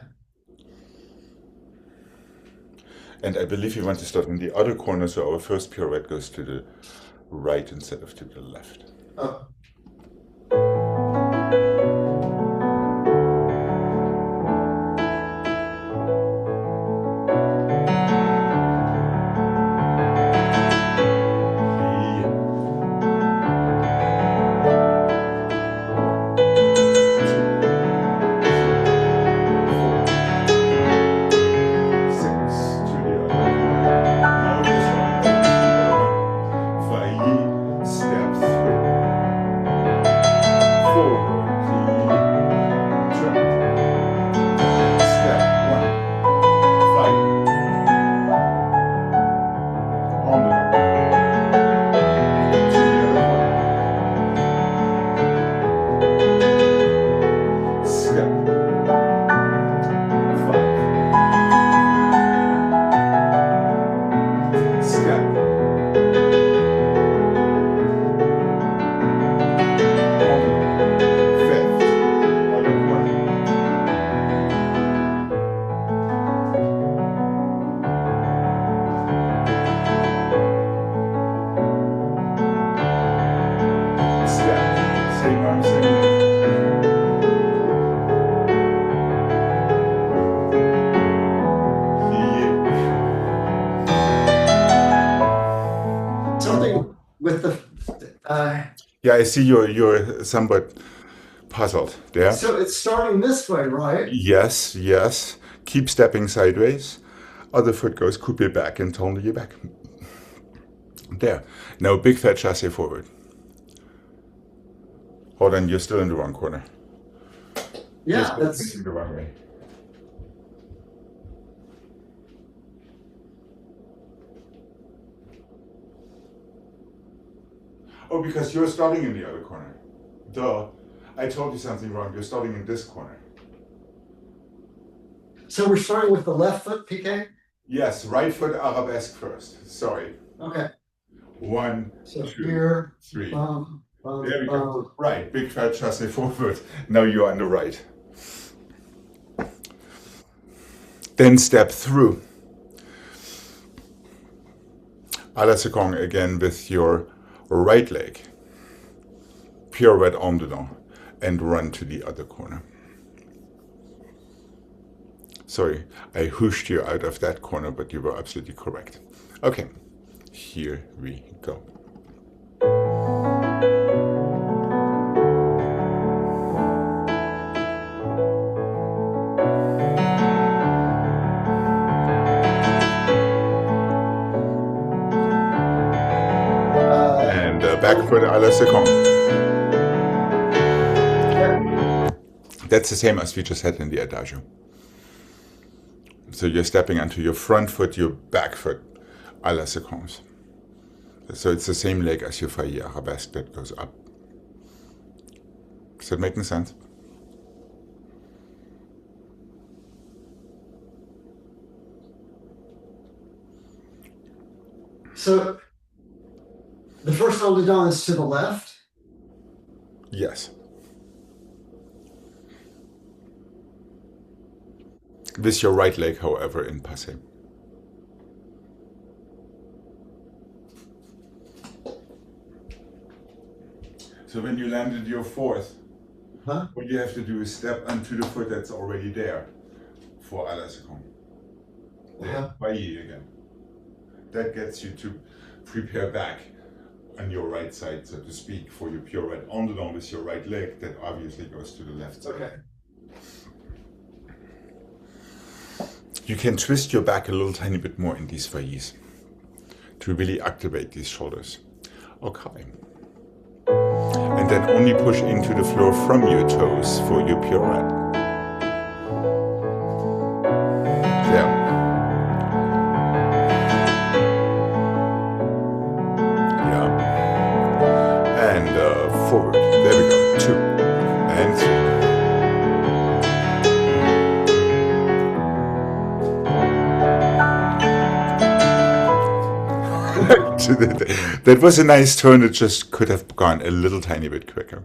And I believe you want to start in the other corner, so our first pirouette goes to the right instead of to the left. Oh. Yeah, I see you're somewhat puzzled there. So it's starting this way, right? Yes, yes. Keep stepping sideways. Other foot goes coupé back and turn your back. There. Now big fat chassé forward. Hold on, you're still in the wrong corner. You're Yeah, still that's facing the wrong way. Oh, because you're starting in the other corner. Duh. I told you something wrong. You're starting in this corner. so we're starting with the left foot, PK. Yes, right foot arabesque first. Sorry. Okay. 1, So 2, here, 3. bum, There we go. bum. Right, big fat chassé forward. Now you're on the right. Then step through. À la seconde again with your right leg. Pirouette en dedans. And run to the other corner. Sorry, I hooshed you out of that corner, but you were absolutely correct. Okay, here we go. And back foot à la seconde. That's the same as we just had in the adagio. So you're stepping onto your front foot, your back foot, à la seconde. So it's the same leg as your failli arabesque that goes up. Is that making sense? So the first on the dawn is to the left. Yes. With your right leg, however, in passé. So when you landed your fourth, what you have to do is step onto the foot that's already there for à la seconde. Failli again. That gets you to prepare back on your right side, so to speak, for your pirouette en dedans with your right leg. That obviously goes to the left side. Okay. You can twist your back a little tiny bit more in these faillis to really activate these shoulders. Okay. And then only push into the floor from your toes for your pirouette. There. Yeah. And forward. There we go. 2 and 3. That was a nice turn. It just could have gone a little tiny bit quicker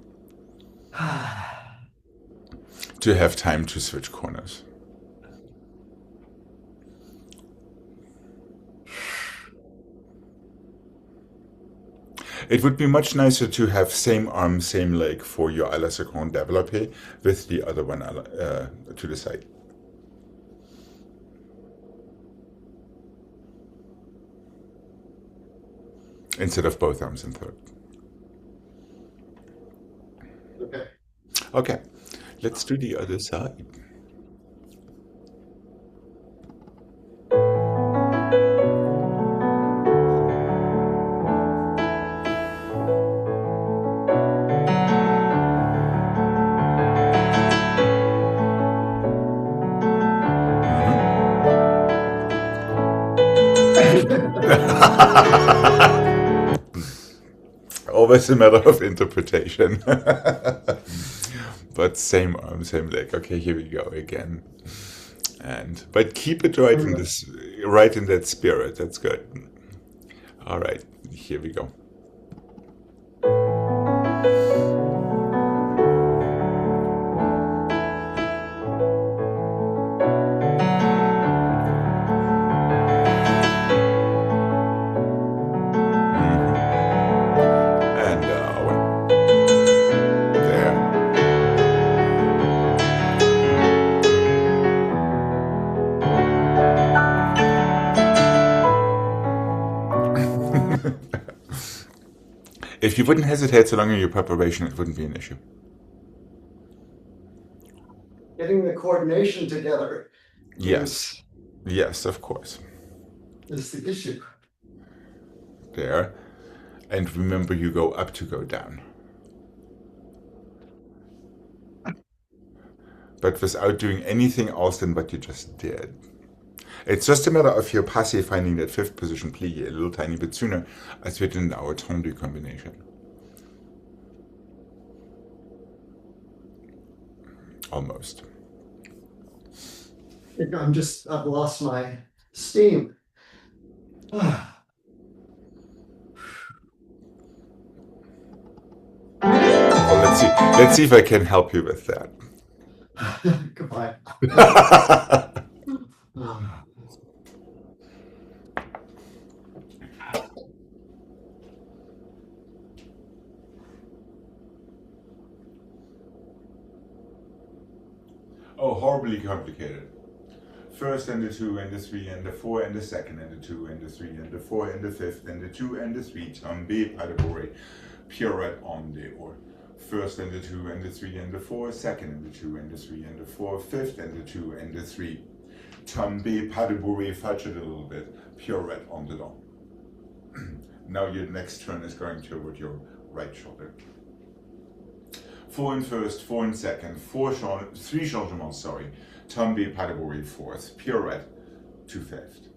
to have time to switch corners. It would be much nicer to have same arm, same leg for your à la seconde développé with the other one to the side. Instead of both arms in third. Okay. Okay, let's do the other side. Always a matter of interpretation. But same arm, same leg. Okay, here we go again. But keep it right in that spirit. That's good. All right, here we go. If you wouldn't hesitate so long in your preparation, it wouldn't be an issue. Getting the coordination together. Yes. Yes, of course. Is the issue. there. And remember, you go up to go down. But without doing anything else than what you just did. It's just a matter of your passive finding that fifth position plie a little tiny bit sooner as we did in our tendu combination. Almost. I've lost my steam. Well, let's see if I can help you with that. Goodbye. Oh, horribly complicated. First and the 2 and the 3 and the 4 and the second and the 2 and the 3 and the 4 and the 5th and the 2 and the 3 tombe padabore pirouette on the or. First and the 2 and the 3 and the 4, second and the 2 and the 3 and the 4, 5th and the 2 and the 3 tombe padabore, fudge it a little bit, pirouette on the dome. Now your next turn is going toward your right shoulder. 4 in first, 4 in second, 3 changements, tombe padabore fourth, pirouette to fifth.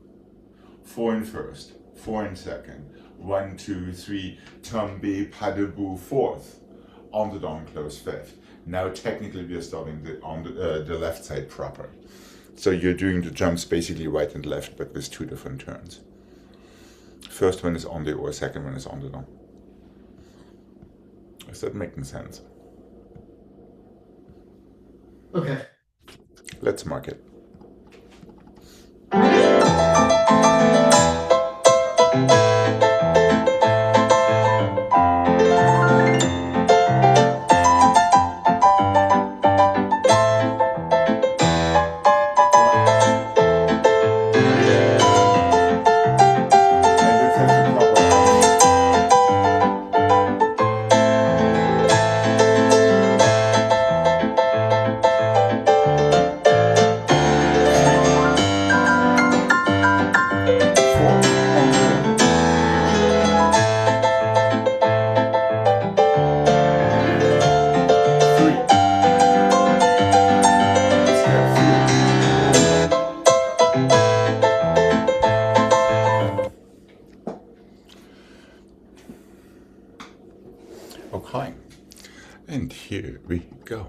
4 in first, 4 in second, 1, 2, 3, tombe padabou fourth, on the down close fifth. Now technically we are starting on the left side proper. So you're doing the jumps basically right and left, but with 2 different turns. First one is on the or, second one is on the down. Is that making sense? Okay. Let's mark it. Okay, and here we go.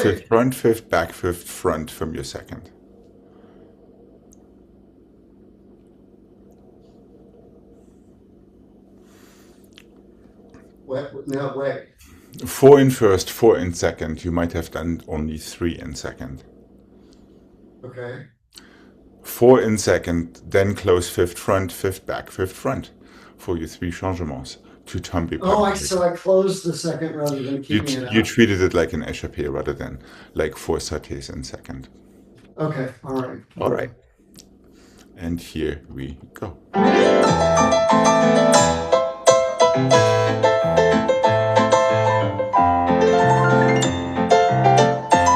Fifth front, fifth back, fifth front from your second. Wait. 4 in first, 4 in second. You might have done only 3 in second. Okay. 4 in second, then close fifth front, fifth back, fifth front for your 3 changements to tombe. Oh, so I closed the second rather than keeping it out. You treated it like an échappé rather than like 4 sautés in second. Okay, all right. All right. And here we go.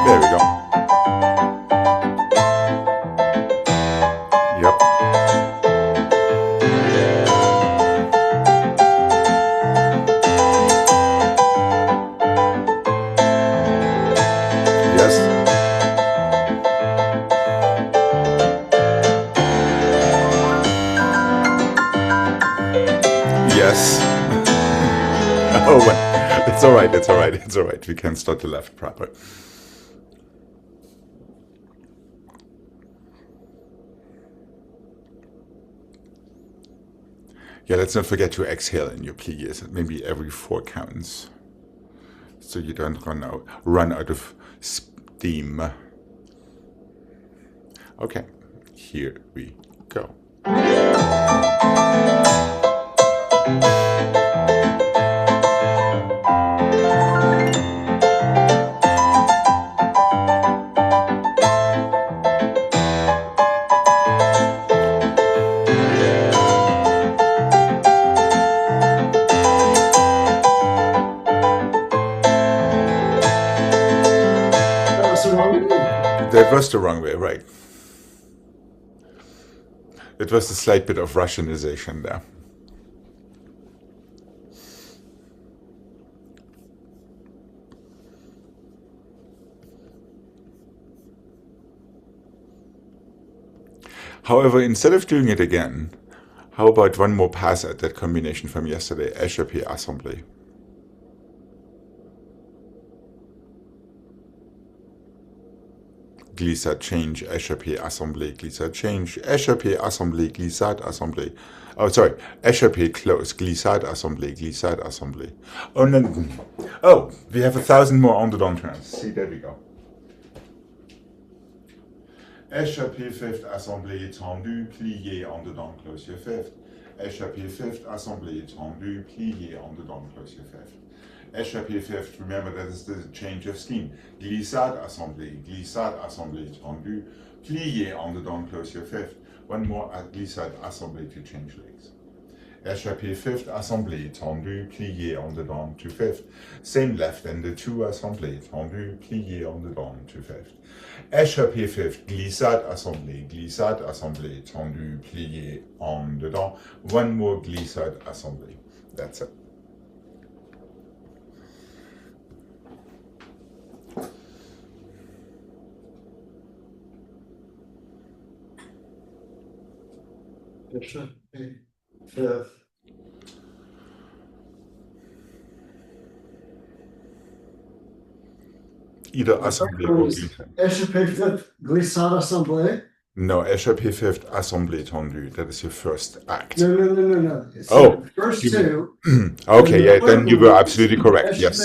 There we go. Yep. Yes. Yes. Oh, well, it's all right. It's all right. It's all right. We can start the left proper. Yeah, let's not forget to exhale in your pliés, maybe every 4 counts, so you don't run out of steam. Okay, here we go. was the wrong way. That was the wrong way, right? It was a slight bit of Russianization there. However, instead of doing it again, how about one more pass at that combination from yesterday, échappé, assemblé? Glissade, change, échappé, assemblé, glissade, change, échappé, assemblé, glissade, assemblé. Oh, sorry, échappé, close, glissade, assemblé, glissade, assemblé. Oh, no. Oh, we have 1,000 more on the down turns. See, there we go. Échappé, fifth, assemblé, tendu, plié, on the down, close your fifth. Échappé, fifth, assemblé, tendu, plié, on the down, close your fifth. Échappé, fifth, remember that is the change of scheme. Glissade, assemblé, tendu, plié, on the down, close your fifth. One more at glissade, assemblé to change legs. Échappé, fifth, assemblé, tendu, plié, on the down to fifth. Same left and the two assemblé, tendu, plié, on the down to fifth. Échappé, fifth, glissade, assemblé, tendu, plié, on the down. One more glissade, assemblé. That's it. Échappé, fifth. Either assemblé or glissade. Échappé, fifth, glissade, assemblé. No, échappé, fifth, assemblé, tendu. That is your first act. No. Oh, the first two. Okay, yeah, then you were absolutely correct. Yes.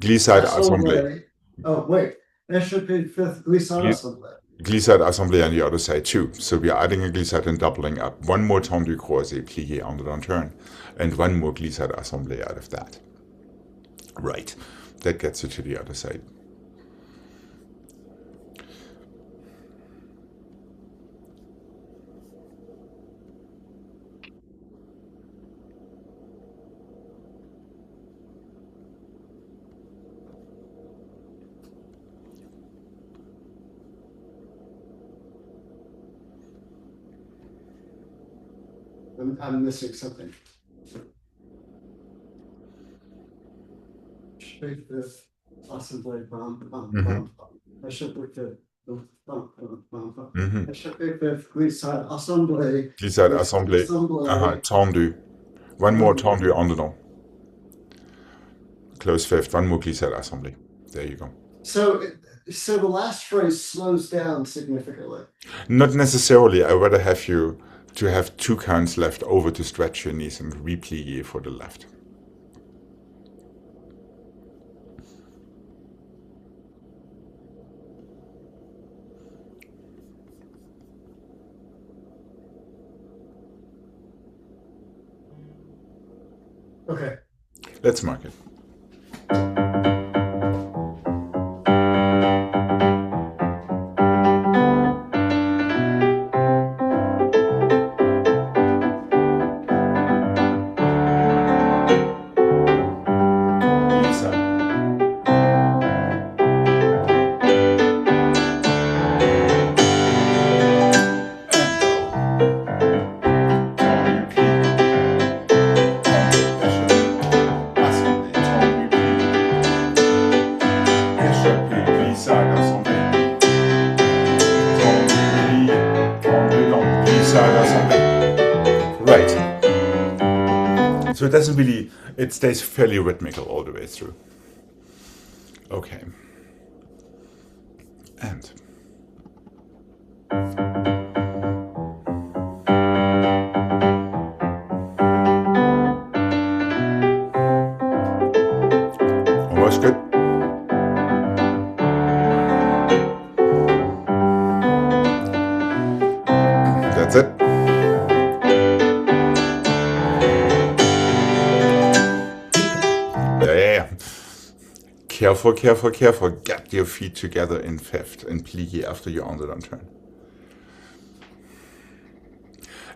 Glissade, assemblé. Oh, wait. Échappé, fifth, glissade, assemblé. Glissade, assemblé on the other side too. So we are adding a glissade and doubling up. One more tendu croisé, plié on the down turn. And one more glissade, assemblé out of that. Right. That gets you to the other side. I'm missing something. Échappé, fifth, assemblé, bum. Échappé, fifth, bum. Échappé, fifth, glissade, assemblé. Glissade, assemblé. Tendu. One more tendu on the down. Close fifth. One more glissade, assemblé. There you go. So the last phrase slows down significantly. Not necessarily. I rather have you to have two counts left over to stretch your knees and replie for the left. Okay. Let's mark it. Right. So it doesn't really, it stays fairly rhythmical all the way through. Okay. And. Almost good. That's it. Yeah. Careful. Get your feet together in fifth and plie after your underarm turn.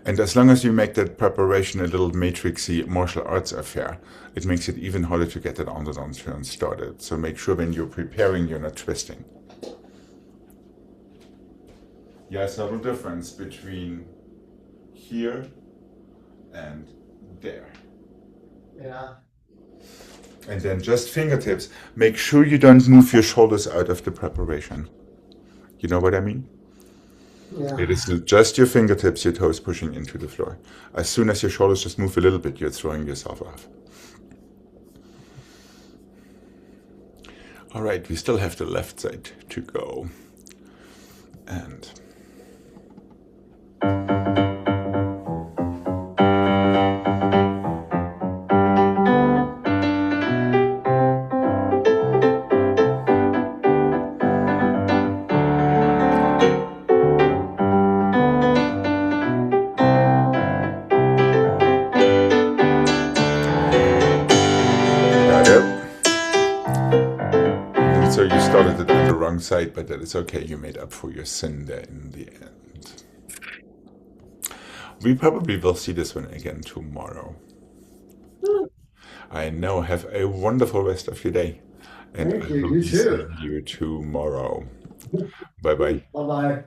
And as long as you make that preparation a little matrixy martial arts affair, it makes it even harder to get that underarm turn started. So make sure when you're preparing, you're not twisting. Yeah, subtle difference between here and there. Yeah. And then just fingertips. Make sure you don't move your shoulders out of the preparation. You know what I mean? Yeah. It is just your fingertips, your toes pushing into the floor. As soon as your shoulders just move a little bit, you're throwing yourself off. All right, we still have the left side to go. And got it. And so you started it on the wrong side, but that is okay. You made up for your sin there in the end. We probably will see this one again tomorrow. I know. Have a wonderful rest of your day. And Thank I you. will You be too. seeing you tomorrow. Bye bye. Bye bye.